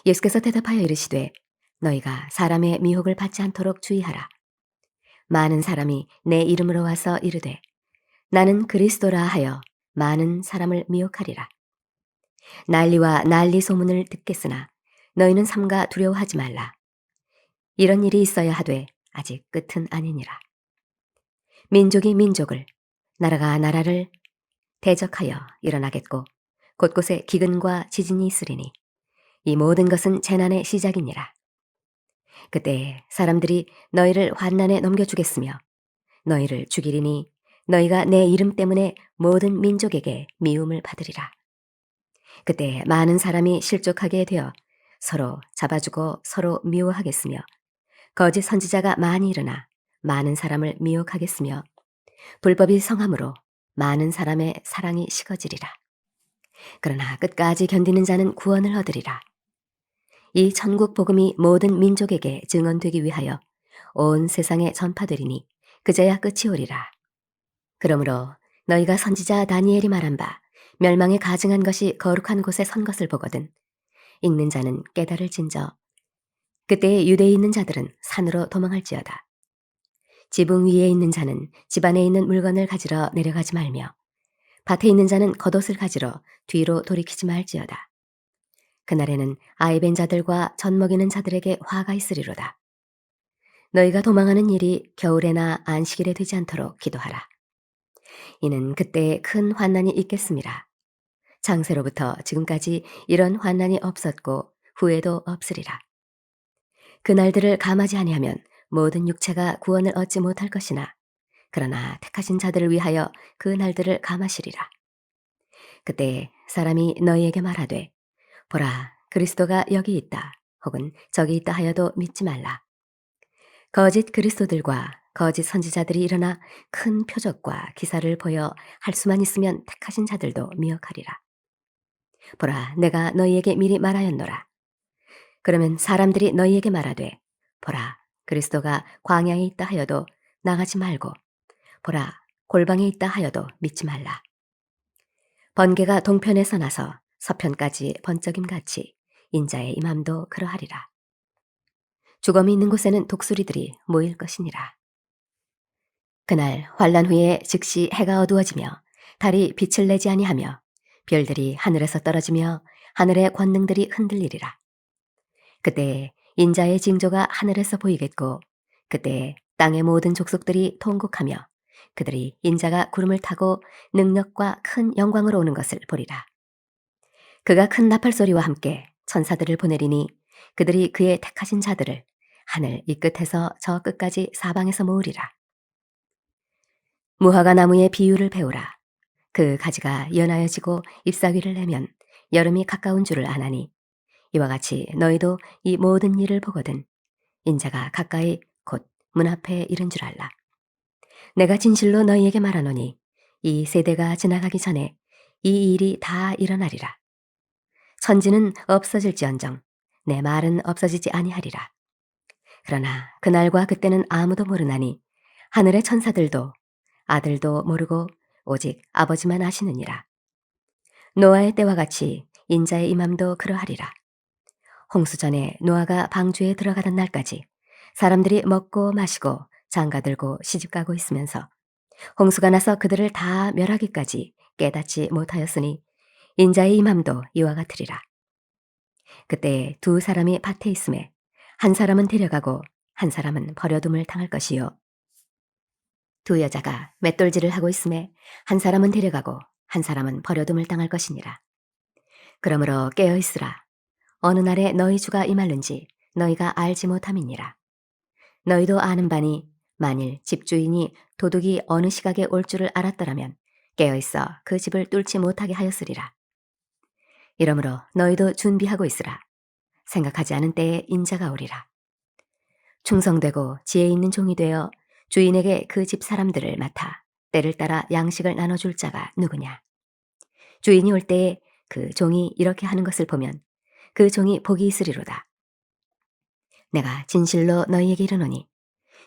예수께서 대답하여 이르시되 너희가 사람의 미혹을 받지 않도록 주의하라. 많은 사람이 내 이름으로 와서 이르되 나는 그리스도라 하여 많은 사람을 미혹하리라. 난리와 난리 소문을 듣겠으나 너희는 삼가 두려워하지 말라. 이런 일이 있어야 하되 아직 끝은 아니니라. 민족이 민족을 나라가 나라를 대적하여 일어나겠고 곳곳에 기근과 지진이 있으리니 이 모든 것은 재난의 시작이니라. 그때 사람들이 너희를 환난에 넘겨주겠으며 너희를 죽이리니 너희가 내 이름 때문에 모든 민족에게 미움을 받으리라. 그때 많은 사람이 실족하게 되어 서로 잡아주고 서로 미워하겠으며 거짓 선지자가 많이 일어나 많은 사람을 미혹하겠으며 불법이 성함으로 많은 사람의 사랑이 식어지리라. 그러나 끝까지 견디는 자는 구원을 얻으리라. 이 천국 복음이 모든 민족에게 증언되기 위하여 온 세상에 전파되리니 그제야 끝이 오리라. 그러므로 너희가 선지자 다니엘이 말한 바 멸망에 가증한 것이 거룩한 곳에 선 것을 보거든 읽는 자는 깨달을진저 그때 유대에 있는 자들은 산으로 도망할지어다. 지붕 위에 있는 자는 집 안에 있는 물건을 가지러 내려가지 말며 밭에 있는 자는 겉옷을 가지러 뒤로 돌이키지 말지어다. 그날에는 아이 벤 자들과 젖 먹이는 자들에게 화가 있으리로다. 너희가 도망하는 일이 겨울에나 안식일에 되지 않도록 기도하라. 이는 그때에 큰 환난이 있겠음이라. 창세로부터 지금까지 이런 환난이 없었고 후에도 없으리라. 그날들을 감하지 아니하면 모든 육체가 구원을 얻지 못할 것이나 그러나 택하신 자들을 위하여 그 날들을 감하시리라. 그때 사람이 너희에게 말하되 보라 그리스도가 여기 있다 혹은 저기 있다 하여도 믿지 말라. 거짓 그리스도들과 거짓 선지자들이 일어나 큰 표적과 기사를 보여 할 수만 있으면 택하신 자들도 미혹하리라. 보라 내가 너희에게 미리 말하였노라. 그러면 사람들이 너희에게 말하되 보라 그리스도가 광야에 있다 하여도 나가지 말고 보라 골방에 있다 하여도 믿지 말라. 번개가 동편에서 나서 서편까지 번쩍임같이 인자의 임함도 그러하리라. 죽음이 있는 곳에는 독수리들이 모일 것이니라. 그날 환란 후에 즉시 해가 어두워지며 달이 빛을 내지 아니하며 별들이 하늘에서 떨어지며 하늘의 권능들이 흔들리리라. 그때 인자의 징조가 하늘에서 보이겠고 그때 땅의 모든 족속들이 통곡하며 그들이 인자가 구름을 타고 능력과 큰 영광으로 오는 것을 보리라. 그가 큰 나팔 소리와 함께 천사들을 보내리니 그들이 그의 택하신 자들을 하늘 이 끝에서 저 끝까지 사방에서 모으리라. 무화과 나무의 비유를 배우라. 그 가지가 연하여지고 잎사귀를 내면 여름이 가까운 줄을 아나니 이와 같이 너희도 이 모든 일을 보거든 인자가 가까이 곧 문 앞에 이른 줄 알라. 내가 진실로 너희에게 말하노니 이 세대가 지나가기 전에 이 일이 다 일어나리라. 천지는 없어질지언정 내 말은 없어지지 아니하리라. 그러나 그날과 그때는 아무도 모르나니 하늘의 천사들도 아들도 모르고 오직 아버지만 아시느니라. 노아의 때와 같이 인자의 임함도 그러하리라. 홍수 전에 노아가 방주에 들어가던 날까지 사람들이 먹고 마시고 장가들고 시집가고 있으면서 홍수가 나서 그들을 다 멸하기까지 깨닫지 못하였으니 인자의 임함도 이와 같으리라. 그때 두 사람이 밭에 있음에 한 사람은 데려가고 한 사람은 버려둠을 당할 것이요 두 여자가 맷돌질을 하고 있음에 한 사람은 데려가고 한 사람은 버려둠을 당할 것이니라. 그러므로 깨어 있으라. 어느 날에 너희 주가 임할는지 너희가 알지 못함이니라. 너희도 아는 바니 만일 집주인이 도둑이 어느 시각에 올 줄을 알았더라면 깨어 있어 그 집을 뚫지 못하게 하였으리라. 이러므로 너희도 준비하고 있으라. 생각하지 않은 때에 인자가 오리라. 충성되고 지혜 있는 종이 되어 주인에게 그 집 사람들을 맡아 때를 따라 양식을 나눠줄 자가 누구냐? 주인이 올 때에 그 종이 이렇게 하는 것을 보면 그 종이 복이 있으리로다. 내가 진실로 너희에게 이르노니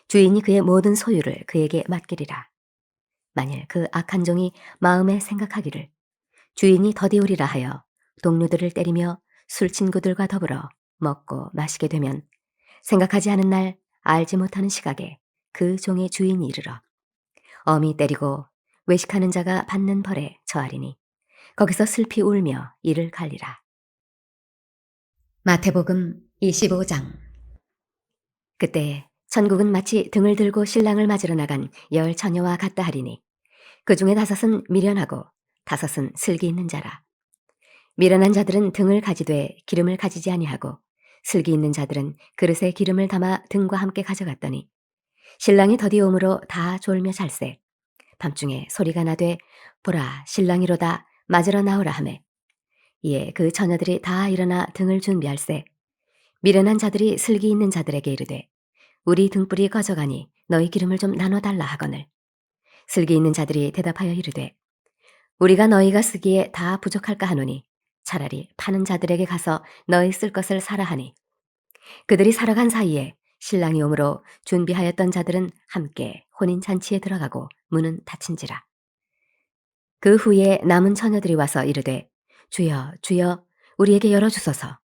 주인이 그의 모든 소유를 그에게 맡기리라. 만일 그 악한 종이 마음에 생각하기를 주인이 더디오리라 하여 동료들을 때리며 술 친구들과 더불어 먹고 마시게 되면 생각하지 않은 날 알지 못하는 시각에 그 종의 주인이 이르러 엄히 때리고 외식하는 자가 받는 벌에 처하리니 거기서 슬피 울며 이를 갈리라. 마태복음 25장. 그때 천국은 마치 등을 들고 신랑을 맞으러 나간 열 처녀와 같다 하리니 그 중에 5은 미련하고 5은 슬기 있는 자라. 미련한 자들은 등을 가지되 기름을 가지지 아니하고 슬기 있는 자들은 그릇에 기름을 담아 등과 함께 가져갔더니 신랑이 더디오므로 다 졸며 잘세. 밤중에 소리가 나되 보라 신랑이로다 맞으러 나오라 하매 이에 그 처녀들이 다 일어나 등을 준비할세. 미련한 자들이 슬기 있는 자들에게 이르되 우리 등불이 꺼져가니 너희 기름을 좀 나눠달라 하거늘 슬기 있는 자들이 대답하여 이르되 우리가 너희가 쓰기에 다 부족할까 하노니 차라리 파는 자들에게 가서 너희 쓸 것을 사라 하니 그들이 사러 간 사이에 신랑이 오므로 준비하였던 자들은 함께 혼인잔치에 들어가고 문은 닫힌지라. 그 후에 남은 처녀들이 와서 이르되 주여 주여 우리에게 열어주소서.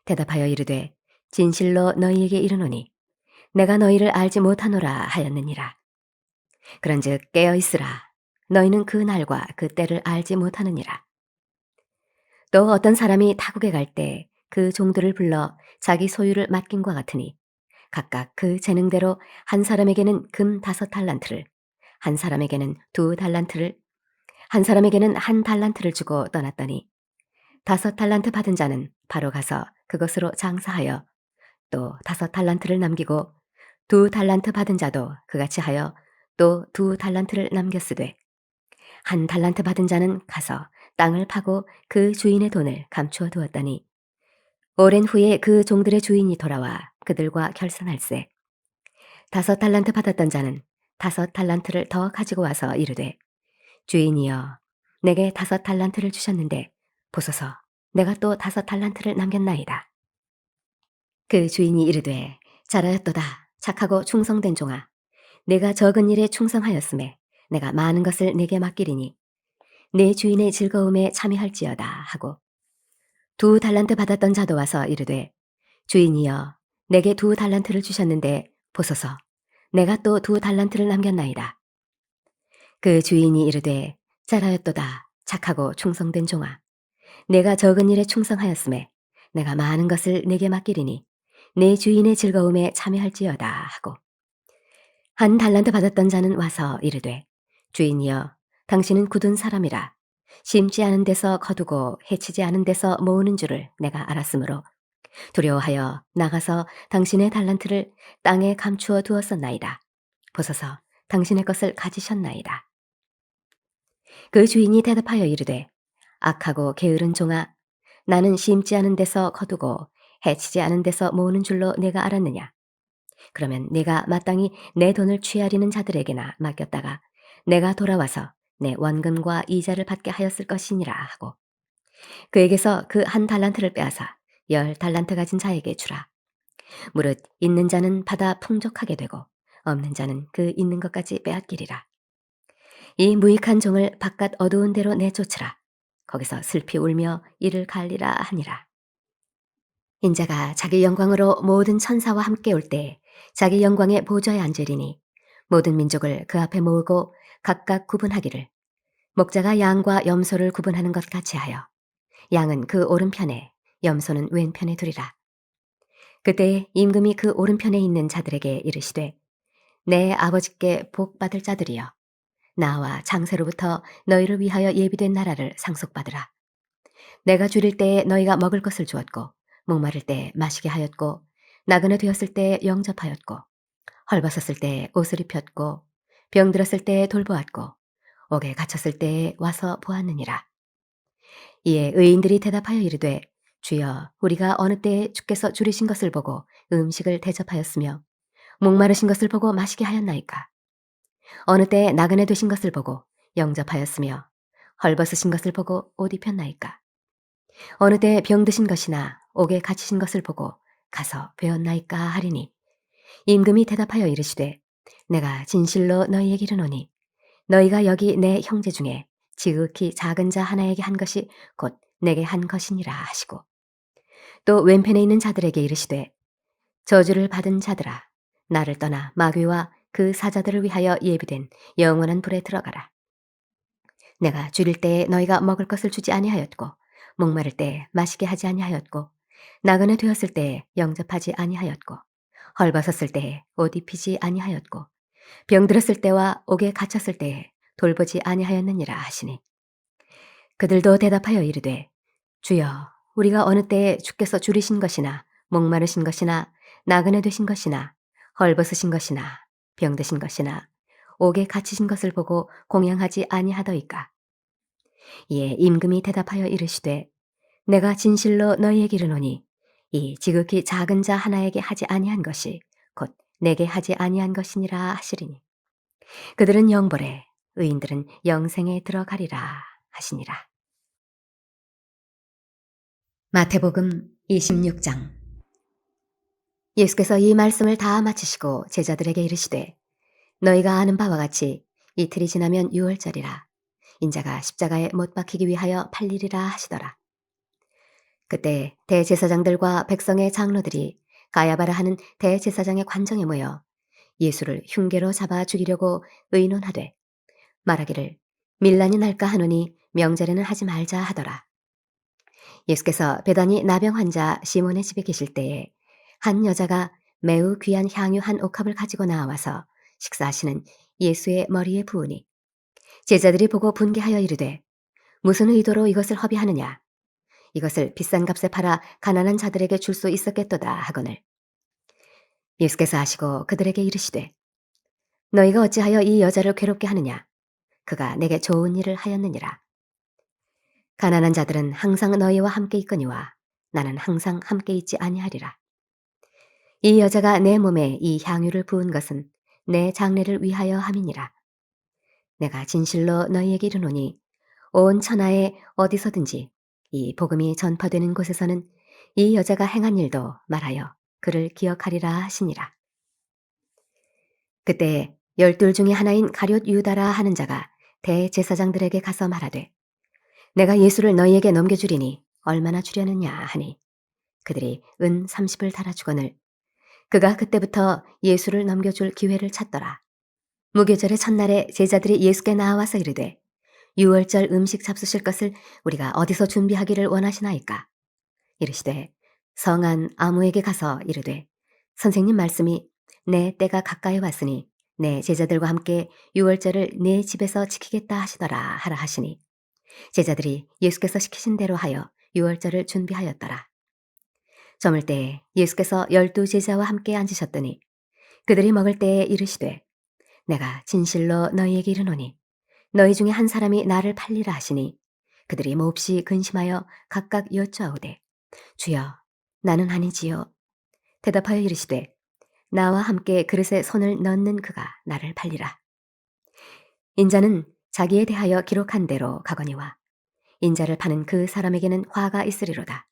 대답하여 이르되 진실로 너희에게 이르노니 내가 너희를 알지 못하노라 하였느니라. 그런즉 깨어있으라. 너희는 그 날과 그 때를 알지 못하느니라. 또 어떤 사람이 타국에 갈 때 그 종들을 불러 자기 소유를 맡긴과 같으니 각각 그 재능대로 한 사람에게는 금 5달란트를, 한 사람에게는 2달란트를, 한 사람에게는 1달란트를 주고 떠났더니 5달란트 받은 자는 바로 가서 그것으로 장사하여 또 5달란트를 남기고 2달란트 받은 자도 그같이 하여 또 2달란트를 남겼으되 1달란트 받은 자는 가서 땅을 파고 그 주인의 돈을 감추어 두었더니 오랜 후에 그 종들의 주인이 돌아와 그들과 결산할세. 5달란트 받았던 자는 5달란트를 더 가지고 와서 이르되 주인이여 내게 5달란트를 주셨는데 보소서 내가 또 5달란트를 남겼나이다. 그 주인이 이르되 잘하였도다 착하고 충성된 종아 내가 적은 일에 충성하였음에 내가 많은 것을 내게 맡기리니 내 주인의 즐거움에 참여할지어다 하고 2달란트 받았던 자도 와서 이르되 주인이여 내게 2달란트를 주셨는데 보소서 내가 또 2달란트를 남겼나이다. 그 주인이 이르되 잘하였도다 착하고 충성된 종아 내가 적은 일에 충성하였음에 내가 많은 것을 내게 맡기리니 내 주인의 즐거움에 참여할지어다 하고 1달란트 받았던 자는 와서 이르되 주인이여 당신은 굳은 사람이라 심지 않은 데서 거두고 해치지 않은 데서 모으는 줄을 내가 알았으므로 두려워하여 나가서 당신의 달란트를 땅에 감추어 두었었나이다. 보소서 당신의 것을 가지셨나이다. 그 주인이 대답하여 이르되 악하고 게으른 종아 나는 심지 않은 데서 거두고 해치지 않은 데서 모으는 줄로 내가 알았느냐. 그러면 내가 마땅히 내 돈을 취하리는 자들에게나 맡겼다가 내가 돌아와서 내 원금과 이자를 받게 하였을 것이니라 하고 그에게서 그 1달란트를 빼앗아 10달란트 가진 자에게 주라. 무릇 있는 자는 받아 풍족하게 되고 없는 자는 그 있는 것까지 빼앗기리라. 이 무익한 종을 바깥 어두운 데로 내쫓으라. 거기서 슬피 울며 이를 갈리라 하니라. 인자가 자기 영광으로 모든 천사와 함께 올 때 자기 영광의 보좌에 앉으리니 모든 민족을 그 앞에 모으고 각각 구분하기를 목자가 양과 염소를 구분하는 것 같이 하여 양은 그 오른편에 염소는 왼편에 두리라. 그때 임금이 그 오른편에 있는 자들에게 이르시되 내 아버지께 복 받을 자들이여 나와 장세로부터 너희를 위하여 예비된 나라를 상속받으라. 내가 줄일 때에 너희가 먹을 것을 주었고 목마를 때 마시게 하였고 나그네 되었을 때 영접하였고 헐벗었을 때 옷을 입혔고 병들었을 때 돌보았고 옥에 갇혔을 때에 와서 보았느니라. 이에 의인들이 대답하여 이르되 주여 우리가 어느 때에 주께서 줄이신 것을 보고 음식을 대접하였으며 목마르신 것을 보고 마시게 하였나이까. 어느 때 나그네 되신 것을 보고 영접하였으며 헐벗으신 것을 보고 옷 입혔나이까? 어느 때 병드신 것이나 옥에 갇히신 것을 보고 가서 배웠나이까 하리니 임금이 대답하여 이르시되 내가 진실로 너희에게 이르노니 너희가 여기 내 형제 중에 지극히 작은 자 하나에게 한 것이 곧 내게 한 것이니라 하시고 또 왼편에 있는 자들에게 이르시되 저주를 받은 자들아 나를 떠나 마귀와 그 사자들을 위하여 예비된 영원한 불에 들어가라. 내가 줄일 때에 너희가 먹을 것을 주지 아니하였고 목마를 때에 마시게 하지 아니하였고 나그네 되었을 때에 영접하지 아니하였고 헐벗었을 때에 옷 입히지 아니하였고 병들었을 때와 옥에 갇혔을 때에 돌보지 아니하였느니라 하시니 그들도 대답하여 이르되 주여 우리가 어느 때에 주께서 줄이신 것이나 목마르신 것이나 나그네 되신 것이나 헐벗으신 것이나 병드신 것이나 옥에 갇히신 것을 보고 공양하지 아니하더이까. 이에 임금이 대답하여 이르시되 내가 진실로 너희에게 이르노니 이 지극히 작은 자 하나에게 하지 아니한 것이 곧 내게 하지 아니한 것이니라 하시리니 그들은 영벌에 의인들은 영생에 들어가리라 하시니라. 마태복음 26장. 예수께서 이 말씀을 다 마치시고 제자들에게 이르시되 너희가 아는 바와 같이 이틀이 지나면 유월절이라 인자가 십자가에 못 박히기 위하여 팔리리라 하시더라. 그때 대제사장들과 백성의 장로들이 가야바라 하는 대제사장의 관정에 모여 예수를 흉계로 잡아 죽이려고 의논하되 말하기를 밀란이 날까 하노니 명절에는 하지 말자 하더라. 예수께서 베다니 나병 환자 시몬의 집에 계실 때에 한 여자가 매우 귀한 향유 한 옥합을 가지고 나와서 식사하시는 예수의 머리에 부으니 제자들이 보고 분개하여 이르되 무슨 의도로 이것을 허비하느냐 이것을 비싼 값에 팔아 가난한 자들에게 줄 수 있었겠도다 하거늘 예수께서 하시고 그들에게 이르시되 너희가 어찌하여 이 여자를 괴롭게 하느냐 그가 내게 좋은 일을 하였느니라. 가난한 자들은 항상 너희와 함께 있거니와 나는 항상 함께 있지 아니하리라. 이 여자가 내 몸에 이 향유를 부은 것은 내 장례를 위하여 함이니라. 내가 진실로 너희에게 이르노니 온 천하에 어디서든지 이 복음이 전파되는 곳에서는 이 여자가 행한 일도 말하여 그를 기억하리라 하시니라. 그때 12 중에 하나인 가룟 유다라 하는 자가 대제사장들에게 가서 말하되 내가 예수를 너희에게 넘겨주리니 얼마나 주려느냐 하니 그들이 은 30을 달아주거늘 그가 그때부터 예수를 넘겨줄 기회를 찾더라. 무교절의 첫날에 제자들이 예수께 나와서 이르되 유월절 음식 잡수실 것을 우리가 어디서 준비하기를 원하시나이까? 이르시되 성한 아무에게 가서 이르되 선생님 말씀이 내 때가 가까이 왔으니 내 제자들과 함께 유월절을 내 집에서 지키겠다 하시더라 하라 하시니 제자들이 예수께서 시키신 대로 하여 유월절을 준비하였더라. 저물 때에 예수께서 12 제자와 함께 앉으셨더니 그들이 먹을 때에 이르시되 내가 진실로 너희에게 이르노니 너희 중에 한 사람이 나를 팔리라 하시니 그들이 몹시 근심하여 각각 여쭈어오되 주여 나는 아니지요. 대답하여 이르시되 나와 함께 그릇에 손을 넣는 그가 나를 팔리라. 인자는 자기에 대하여 기록한 대로 가거니와 인자를 파는 그 사람에게는 화가 있으리로다.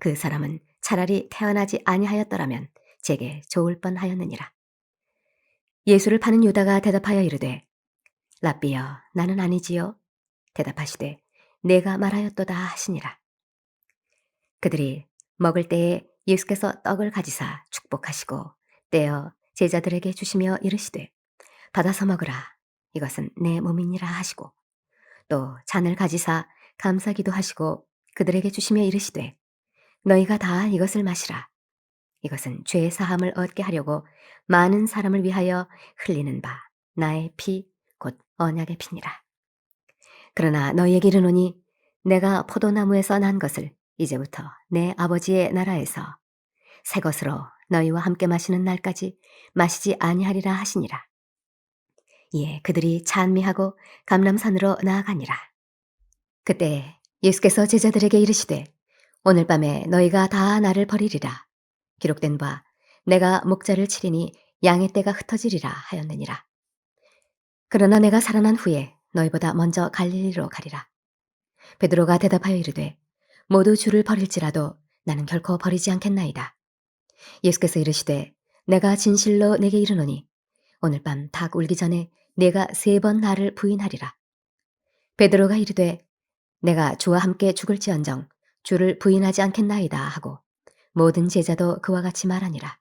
그 사람은 차라리 태어나지 아니하였더라면 제게 좋을 뻔하였느니라. 예수를 파는 유다가 대답하여 이르되 랍비여 나는 아니지요. 대답하시되 내가 말하였도다 하시니라. 그들이 먹을 때에 예수께서 떡을 가지사 축복하시고 떼어 제자들에게 주시며 이르시되 받아서 먹으라 이것은 내 몸이니라 하시고 또 잔을 가지사 감사기도 하시고 그들에게 주시며 이르시되 너희가 다 이것을 마시라 이것은 죄 사함을 얻게 하려고 많은 사람을 위하여 흘리는 바 나의 피 곧 언약의 피니라. 그러나 너희에게 이르노니 내가 포도나무에서 난 것을 이제부터 내 아버지의 나라에서 새 것으로 너희와 함께 마시는 날까지 마시지 아니하리라 하시니라. 이에 그들이 찬미하고 감람산으로 나아가니라. 그때 예수께서 제자들에게 이르시되 오늘 밤에 너희가 다 나를 버리리라. 기록된 바 내가 목자를 치리니 양의 떼가 흩어지리라 하였느니라. 그러나 내가 살아난 후에 너희보다 먼저 갈릴리로 가리라. 베드로가 대답하여 이르되 모두 주를 버릴지라도 나는 결코 버리지 않겠나이다. 예수께서 이르시되 내가 진실로 내게 이르노니 오늘 밤 닭 울기 전에 내가 3번 나를 부인하리라. 베드로가 이르되 내가 주와 함께 죽을지언정 주를 부인하지 않겠나이다 하고 모든 제자도 그와 같이 말하니라.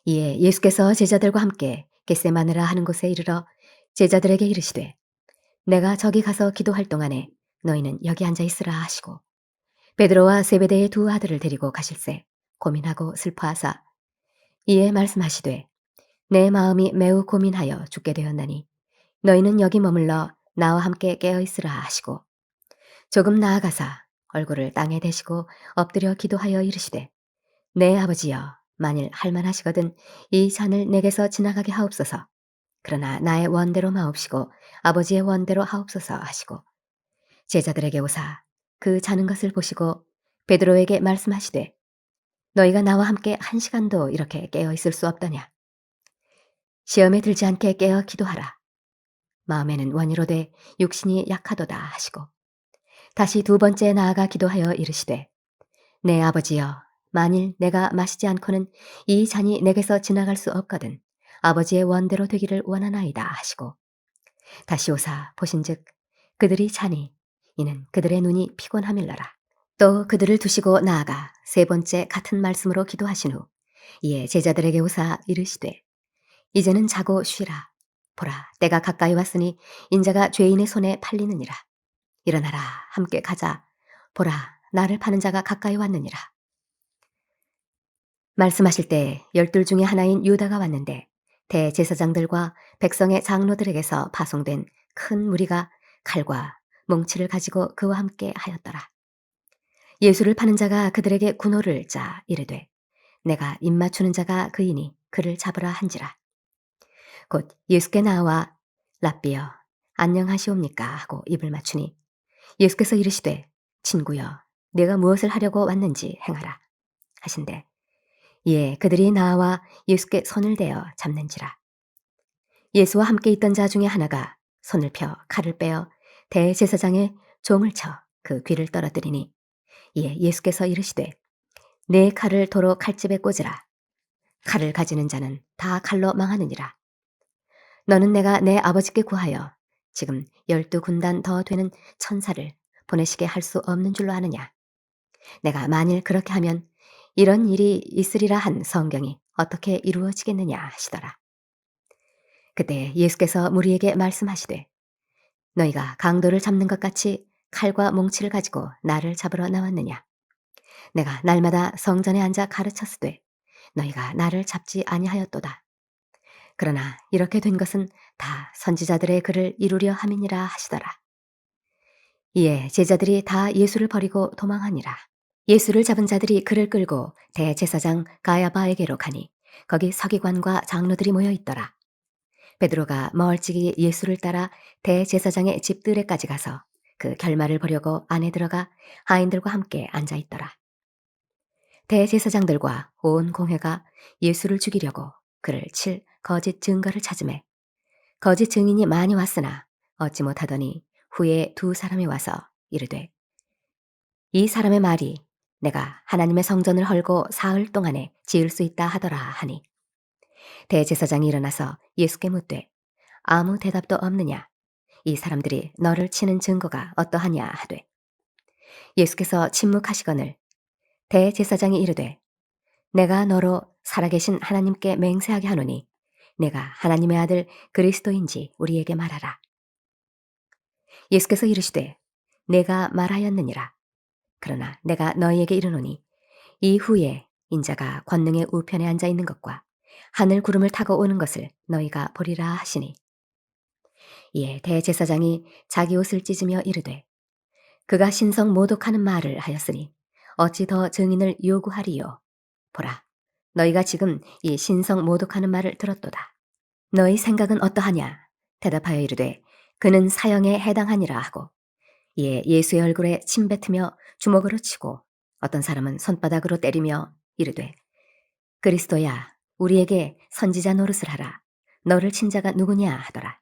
이에 예수께서 제자들과 함께 겟세마네라 하는 곳에 이르러 제자들에게 이르시되 내가 저기 가서 기도할 동안에 너희는 여기 앉아 있으라 하시고 베드로와 세베대의 두 아들을 데리고 가실새 고민하고 슬퍼하사 이에 말씀하시되 내 마음이 매우 고민하여 죽게 되었나니 너희는 여기 머물러 나와 함께 깨어 있으라 하시고 조금 나아가사 얼굴을 땅에 대시고 엎드려 기도하여 이르시되 내 아버지여 만일 할만하시거든 이 잔을 내게서 지나가게 하옵소서. 그러나 나의 원대로 마옵시고 아버지의 원대로 하옵소서 하시고 제자들에게 오사 그 자는 것을 보시고 베드로에게 말씀하시되 너희가 나와 함께 1시간도 이렇게 깨어 있을 수 없더냐. 시험에 들지 않게 깨어 기도하라. 마음에는 원이로되 육신이 약하도다 하시고 다시 2번째 나아가 기도하여 이르시되 내 아버지여 만일 내가 마시지 않고는 이 잔이 내게서 지나갈 수 없거든 아버지의 원대로 되기를 원하나이다 하시고 다시 오사 보신즉 그들이 자니 이는 그들의 눈이 피곤함일러라. 또 그들을 두시고 나아가 3번째 같은 말씀으로 기도하신 후 이에 제자들에게 오사 이르시되 이제는 자고 쉬라. 보라 때가 가까이 왔으니 인자가 죄인의 손에 팔리느니라. 일어나라 함께 가자. 보라 나를 파는 자가 가까이 왔느니라. 말씀하실 때 12 중에 하나인 유다가 왔는데 대제사장들과 백성의 장로들에게서 파송된 큰 무리가 칼과 몽치를 가지고 그와 함께 하였더라. 예수를 파는 자가 그들에게 군호를 짜 이르되 내가 입맞추는 자가 그이니 그를 잡으라 한지라. 곧 예수께 나와 랍비여 안녕하시옵니까 하고 입을 맞추니 예수께서 이르시되 친구여 내가 무엇을 하려고 왔는지 행하라 하신대 이에 그들이 나와 예수께 손을 대어 잡는지라. 예수와 함께 있던 자 중에 하나가 손을 펴 칼을 빼어 대제사장의 종을 쳐 그 귀를 떨어뜨리니 이에 예수께서 이르시되 내 칼을 도로 칼집에 꽂으라. 칼을 가지는 자는 다 칼로 망하느니라. 너는 내가 내 아버지께 구하여 지금 12군단 더 되는 천사를 보내시게 할 수 없는 줄로 아느냐. 내가 만일 그렇게 하면 이런 일이 있으리라 한 성경이 어떻게 이루어지겠느냐 하시더라. 그때 예수께서 무리에게 말씀하시되 너희가 강도를 잡는 것 같이 칼과 몽치를 가지고 나를 잡으러 나왔느냐. 내가 날마다 성전에 앉아 가르쳤으되 너희가 나를 잡지 아니하였도다. 그러나 이렇게 된 것은 다 선지자들의 글을 이루려 함이니라 하시더라. 이에 제자들이 다 예수를 버리고 도망하니라. 예수를 잡은 자들이 그를 끌고 대제사장 가야바에게로 가니 거기 서기관과 장로들이 모여 있더라. 베드로가 멀찍이 예수를 따라 대제사장의 집들에까지 가서 그 결말을 보려고 안에 들어가 하인들과 함께 앉아 있더라. 대제사장들과 온 공회가 예수를 죽이려고 그를 칠 거짓 증거를 찾으매 거짓 증인이 많이 왔으나 얻지 못하더니 후에 2 사람이 와서 이르되 이 사람의 말이 내가 하나님의 성전을 헐고 사흘 동안에 지을 수 있다 하더라 하니 대제사장이 일어나서 예수께 묻되 아무 대답도 없느냐 이 사람들이 너를 치는 증거가 어떠하냐 하되 예수께서 침묵하시거늘 대제사장이 이르되 내가 너로 살아계신 하나님께 맹세하게 하노니 내가 하나님의 아들 그리스도인지 우리에게 말하라. 예수께서 이르시되 내가 말하였느니라. 그러나 내가 너희에게 이르노니 이후에 인자가 권능의 우편에 앉아 있는 것과 하늘 구름을 타고 오는 것을 너희가 보리라 하시니 이에 대제사장이 자기 옷을 찢으며 이르되 그가 신성 모독하는 말을 하였으니 어찌 더 증인을 요구하리요. 보라 너희가 지금 이 신성 모독하는 말을 들었도다. 너희 생각은 어떠하냐? 대답하여 이르되 그는 사형에 해당하니라 하고 이에 예수의 얼굴에 침 뱉으며 주먹으로 치고 어떤 사람은 손바닥으로 때리며 이르되 그리스도야 우리에게 선지자 노릇을 하라. 너를 친 자가 누구냐 하더라.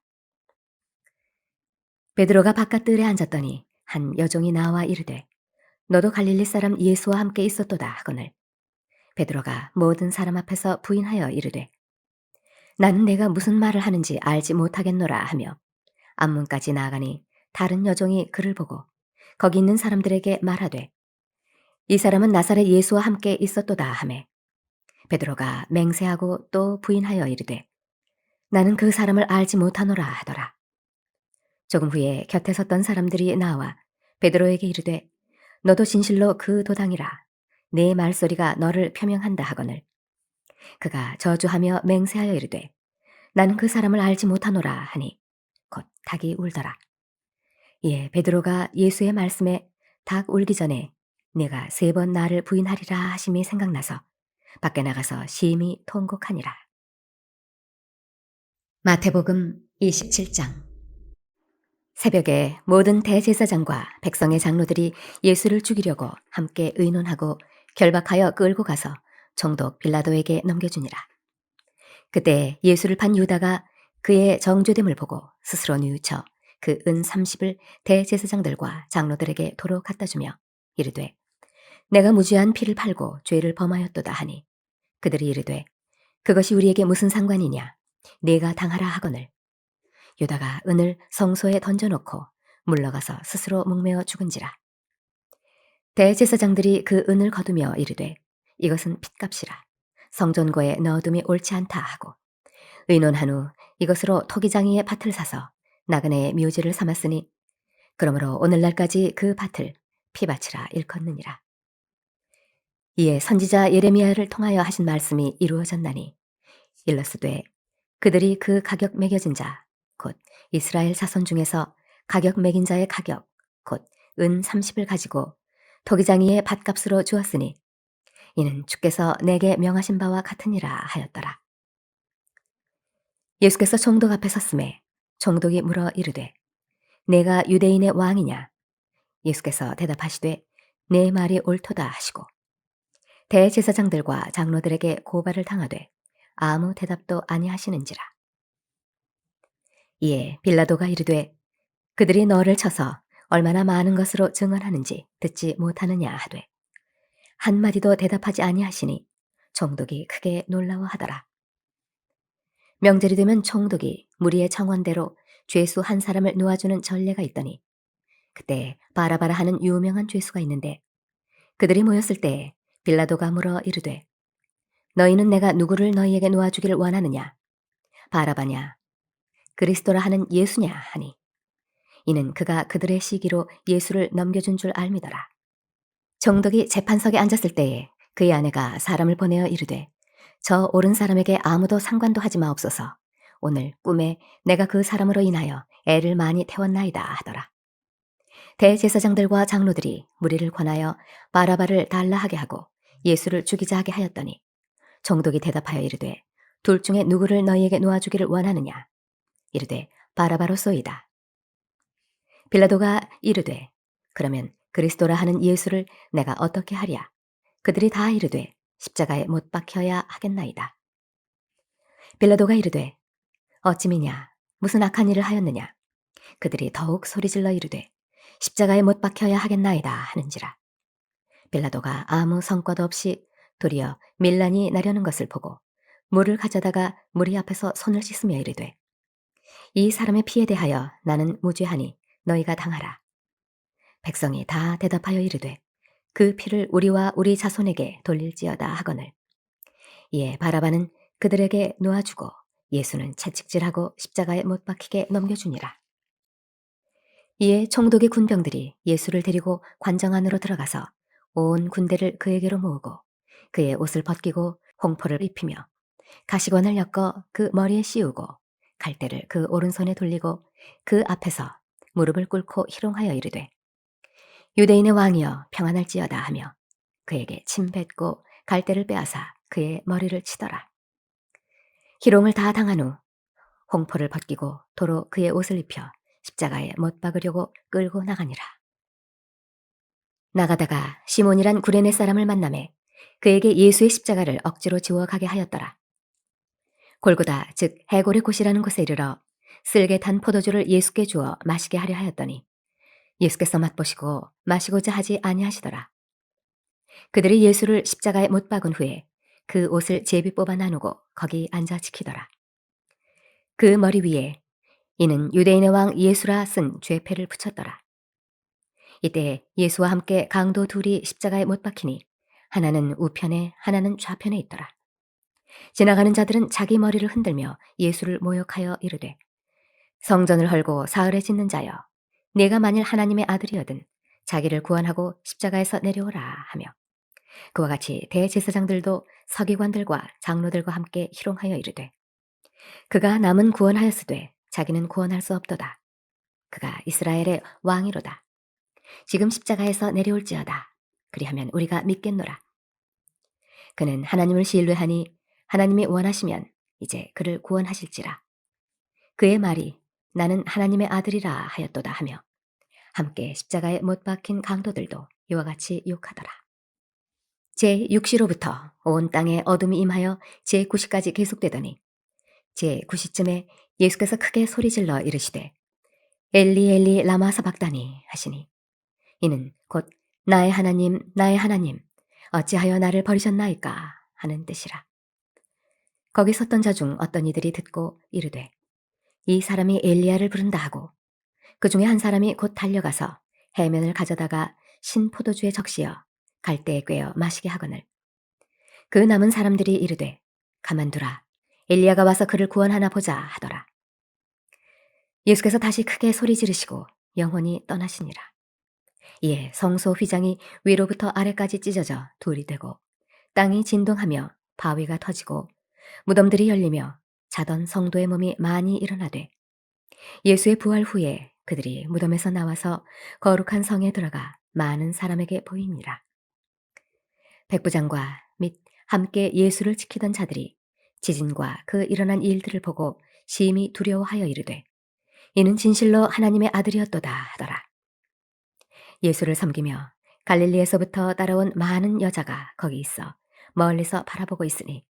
베드로가 바깥 뜰에 앉았더니 한 여종이 나와 이르되 너도 갈릴리 사람 예수와 함께 있었도다 하거늘 베드로가 모든 사람 앞에서 부인하여 이르되 나는 내가 무슨 말을 하는지 알지 못하겠노라 하며 앞문까지 나아가니 다른 여종이 그를 보고 거기 있는 사람들에게 말하되 이 사람은 나사렛 예수와 함께 있었도다 하매 베드로가 맹세하고 또 부인하여 이르되 나는 그 사람을 알지 못하노라 하더라. 조금 후에 곁에 섰던 사람들이 나와 베드로에게 이르되 너도 진실로 그 도당이라 내 말소리가 너를 표명한다 하거늘 그가 저주하며 맹세하여 이르되 나는 그 사람을 알지 못하노라 하니 곧 닭이 울더라. 이에 베드로가 예수의 말씀에 닭 울기 전에 내가 3번 나를 부인하리라 하심이 생각나서 밖에 나가서 심히 통곡하니라. 마태복음 27장. 새벽에 모든 대제사장과 백성의 장로들이 예수를 죽이려고 함께 의논하고 결박하여 끌고 가서 총독 빌라도에게 넘겨주니라. 그때 예수를 판 유다가 그의 정죄됨을 보고 스스로 뉘우쳐 그 은 30을 대제사장들과 장로들에게 도로 갖다 주며 이르되 내가 무죄한 피를 팔고 죄를 범하였도다 하니 그들이 이르되 그것이 우리에게 무슨 상관이냐 네가 당하라 하거늘 유다가 은을 성소에 던져놓고 물러가서 스스로 목매어 죽은지라. 대제사장들이 그 은을 거두며 이르되 이것은 핏값이라 성전고에 넣어둠이 옳지 않다 하고 의논한 후 이것으로 토기장이의 밭을 사서 나그네의 묘지를 삼았으니 그러므로 오늘날까지 그 밭을 피밭이라 일컫느니라. 이에 선지자 예레미야를 통하여 하신 말씀이 이루어졌나니 일러스되 그들이 그 가격 매겨진 자 곧 이스라엘 자손 중에서 가격 매긴 자의 가격 곧 은 30을 가지고 토기장이의 밭값으로 주었으니 이는 주께서 내게 명하신 바와 같으니라 하였더라. 예수께서 총독 앞에 섰음에 총독이 물어 이르되 내가 유대인의 왕이냐 예수께서 대답하시되 내 말이 옳도다 하시고 대제사장들과 장로들에게 고발을 당하되 아무 대답도 아니하시는지라. 이에 빌라도가 이르되 그들이 너를 쳐서 얼마나 많은 것으로 증언하는지 듣지 못하느냐 하되 한마디도 대답하지 아니하시니 총독이 크게 놀라워하더라. 명절이 되면 총독이 무리의 청원대로 죄수 한 사람을 놓아주는 전례가 있더니 그때 바라바라 하는 유명한 죄수가 있는데 그들이 모였을 때 빌라도가 물어 이르되 너희는 내가 누구를 너희에게 놓아주기를 원하느냐 바라바냐 그리스도라 하는 예수냐 하니 이는 그가 그들의 시기로 예수를 넘겨준 줄 알미더라. 총독이 재판석에 앉았을 때에 그의 아내가 사람을 보내어 이르되 저 옳은 사람에게 아무도 상관도 하지 마옵소서. 오늘 꿈에 내가 그 사람으로 인하여 애를 많이 태웠나이다 하더라. 대제사장들과 장로들이 무리를 권하여 바라바를 달라 하게 하고 예수를 죽이자 하게 하였더니 총독이 대답하여 이르되 둘 중에 누구를 너희에게 놓아주기를 원하느냐 이르되 바라바로소이다. 빌라도가 이르되 그러면 그리스도라 하는 예수를 내가 어떻게 하랴 그들이 다 이르되 십자가에 못 박혀야 하겠나이다. 빌라도가 이르되 어찌미냐 무슨 악한 일을 하였느냐 그들이 더욱 소리질러 이르되 십자가에 못 박혀야 하겠나이다 하는지라. 빌라도가 아무 성과도 없이 도리어 밀란이 나려는 것을 보고 물을 가져다가 무리 앞에서 손을 씻으며 이르되 이 사람의 피에 대하여 나는 무죄하니 너희가 당하라. 백성이 다 대답하여 이르되 그 피를 우리와 우리 자손에게 돌릴지어다 하거늘 이에 바라바는 그들에게 놓아주고 예수는 채찍질하고 십자가에 못 박히게 넘겨주니라. 이에 총독의 군병들이 예수를 데리고 관정 안으로 들어가서 온 군대를 그에게로 모으고 그의 옷을 벗기고 홍포를 입히며 가시관을 엮어 그 머리에 씌우고 갈대를 그 오른손에 돌리고 그 앞에서 무릎을 꿇고 희롱하여 이르되 유대인의 왕이여 평안할지어다 하며 그에게 침 뱉고 갈대를 빼앗아 그의 머리를 치더라. 희롱을 다 당한 후 홍포를 벗기고 도로 그의 옷을 입혀 십자가에 못 박으려고 끌고 나가니라. 나가다가 시몬이란 구레네 사람을 만나매 그에게 예수의 십자가를 억지로 지워 가게 하였더라. 골고다 즉 해골의 곳이라는 곳에 이르러 쓸개 탄 포도주를 예수께 주어 마시게 하려 하였더니 예수께서 맛보시고 마시고자 하지 아니하시더라. 그들이 예수를 십자가에 못 박은 후에 그 옷을 제비 뽑아 나누고 거기 앉아 지키더라. 그 머리 위에 이는 유대인의 왕 예수라 쓴 죄패를 붙였더라. 이때 예수와 함께 강도 둘이 십자가에 못 박히니 하나는 우편에 하나는 좌편에 있더라. 지나가는 자들은 자기 머리를 흔들며 예수를 모욕하여 이르되 성전을 헐고 사흘에 짓는 자여 네가 만일 하나님의 아들이거든 자기를 구원하고 십자가에서 내려오라 하며 그와 같이 대제사장들도 서기관들과 장로들과 함께 희롱하여 이르되 그가 남은 구원하였으되 자기는 구원할 수 없도다. 그가 이스라엘의 왕이로다. 지금 십자가에서 내려올지어다. 그리하면 우리가 믿겠노라. 그는 하나님을 신뢰하니 하나님이 원하시면 이제 그를 구원하실지라. 그의 말이 나는 하나님의 아들이라 하였도다 하며 함께 십자가에 못 박힌 강도들도 이와 같이 욕하더라. 제6시로부터 온 땅에 어둠이 임하여 제9시까지 계속되더니 제9시쯤에 예수께서 크게 소리질러 이르시되 엘리 엘리 라마 사박다니 하시니 이는 곧 나의 하나님 어찌하여 나를 버리셨나이까 하는 뜻이라. 거기 섰던 자 중 어떤 이들이 듣고 이르되 이 사람이 엘리야를 부른다 하고 그 중에 한 사람이 곧 달려가서 해면을 가져다가 신 포도주에 적시어 갈대에 꿰어 마시게 하거늘 그 남은 사람들이 이르되 가만두라 엘리야가 와서 그를 구원하나 보자 하더라. 예수께서 다시 크게 소리 지르시고 영혼이 떠나시니라. 이에 성소 휘장이 위로부터 아래까지 찢어져 돌이 되고 땅이 진동하며 바위가 터지고 무덤들이 열리며 자던 성도의 몸이 많이 일어나되 예수의 부활 후에 그들이 무덤에서 나와서 거룩한 성에 들어가 많은 사람에게 보이니라. 백부장과 및 함께 예수를 지키던 자들이 지진과 그 일어난 일들을 보고 심히 두려워하여 이르되 이는 진실로 하나님의 아들이었도다 하더라. 예수를 섬기며 갈릴리에서부터 따라온 많은 여자가 거기 있어 멀리서 바라보고 있으니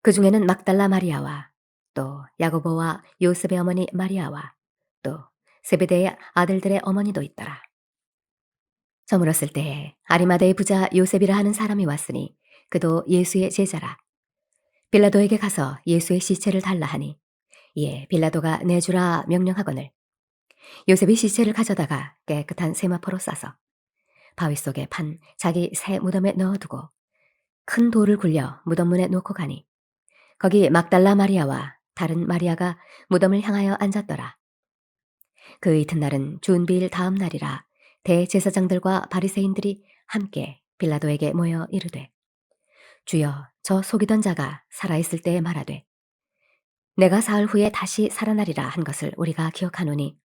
그 중에는 막달라 마리아와 또 야고보와 요셉의 어머니 마리아와 또 세베대의 아들들의 어머니도 있더라. 저물었을 때에 아리마대의 부자 요셉이라 하는 사람이 왔으니 그도 예수의 제자라. 빌라도에게 가서 예수의 시체를 달라 하니 이에 빌라도가 내주라 명령하거늘 요셉이 시체를 가져다가 깨끗한 세마포로 싸서 바위 속에 판 자기 새 무덤에 넣어두고 큰 돌을 굴려 무덤 문에 놓고 가니 거기 막달라 마리아와 다른 마리아가 무덤을 향하여 앉았더라. 그 이튿날은 준비일 다음 날이라 대제사장들과 바리새인들이 함께 빌라도에게 모여 이르되 주여 저 속이던 자가 살아있을 때에 말하되 내가 사흘 후에 다시 살아나리라 한 것을 우리가 기억하노니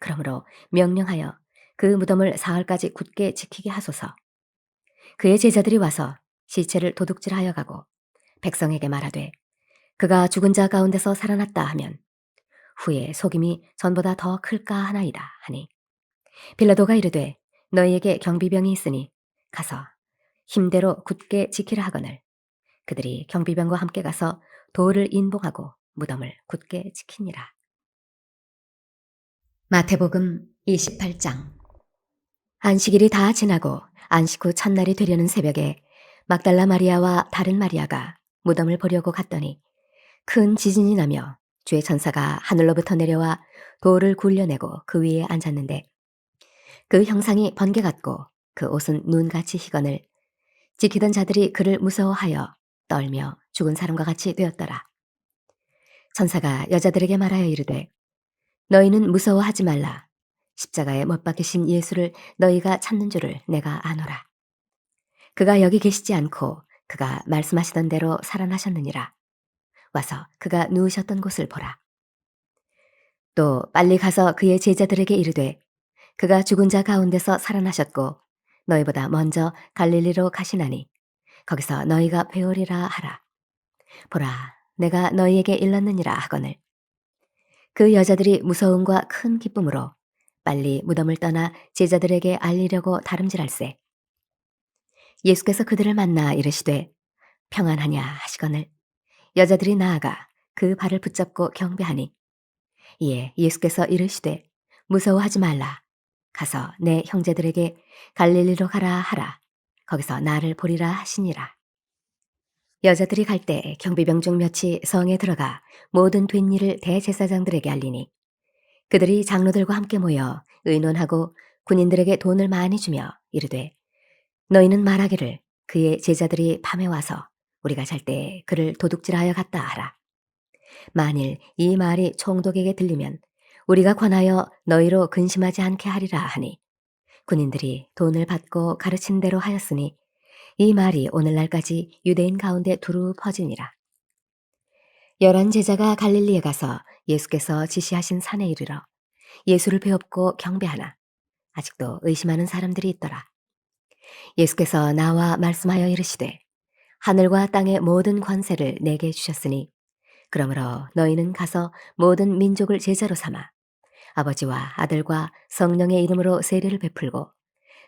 그러므로 명령하여 그 무덤을 사흘까지 굳게 지키게 하소서. 그의 제자들이 와서 시체를 도둑질하여 가고 백성에게 말하되 그가 죽은 자 가운데서 살아났다 하면 후에 속임이 전보다 더 클까 하나이다 하니 빌라도가 이르되 너희에게 경비병이 있으니 가서 힘대로 굳게 지키라 하거늘 그들이 경비병과 함께 가서 돌을 인봉하고 무덤을 굳게 지키니라. 마태복음 28장. 안식일이 다 지나고 안식 후 첫날이 되려는 새벽에 막달라 마리아와 다른 마리아가 무덤을 보려고 갔더니 큰 지진이 나며 주의 천사가 하늘로부터 내려와 돌을 굴려내고 그 위에 앉았는데 그 형상이 번개 같고 그 옷은 눈같이 희거늘 지키던 자들이 그를 무서워하여 떨며 죽은 사람과 같이 되었더라. 천사가 여자들에게 말하여 이르되 너희는 무서워하지 말라. 십자가에 못 박히신 예수를 너희가 찾는 줄을 내가 아노라. 그가 여기 계시지 않고 그가 말씀하시던 대로 살아나셨느니라. 와서 그가 누우셨던 곳을 보라. 또 빨리 가서 그의 제자들에게 이르되 그가 죽은 자 가운데서 살아나셨고 너희보다 먼저 갈릴리로 가시나니 거기서 너희가 배우리라 하라. 보라 내가 너희에게 일렀느니라 하거늘 그 여자들이 무서움과 큰 기쁨으로 빨리 무덤을 떠나 제자들에게 알리려고 다름질할세. 예수께서 그들을 만나 이르시되 평안하냐 하시거늘 여자들이 나아가 그 발을 붙잡고 경배하니 이에 예수께서 이르시되 무서워하지 말라. 가서 내 형제들에게 갈릴리로 가라 하라. 거기서 나를 보리라 하시니라. 여자들이 갈 때 경비병 중 몇이 성에 들어가 모든 된 일을 대제사장들에게 알리니 그들이 장로들과 함께 모여 의논하고 군인들에게 돈을 많이 주며 이르되 너희는 말하기를 그의 제자들이 밤에 와서 우리가 잘 때 그를 도둑질하여 갔다 하라. 만일 이 말이 총독에게 들리면 우리가 권하여 너희로 근심하지 않게 하리라 하니 군인들이 돈을 받고 가르친 대로 하였으니 이 말이 오늘날까지 유대인 가운데 두루 퍼지니라. 11 제자가 갈릴리에 가서 예수께서 지시하신 산에 이르러 예수를 배웁고 경배하나 아직도 의심하는 사람들이 있더라. 예수께서 나와 말씀하여 이르시되 하늘과 땅의 모든 권세를 내게 주셨으니 그러므로 너희는 가서 모든 민족을 제자로 삼아 아버지와 아들과 성령의 이름으로 세례를 베풀고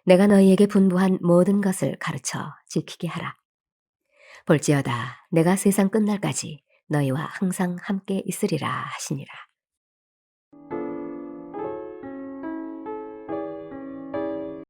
내가 너희에게 분부한 모든 것을 가르쳐 지키게 하라. 볼지어다 내가 세상 끝날까지 너희와 항상 함께 있으리라 하시니라.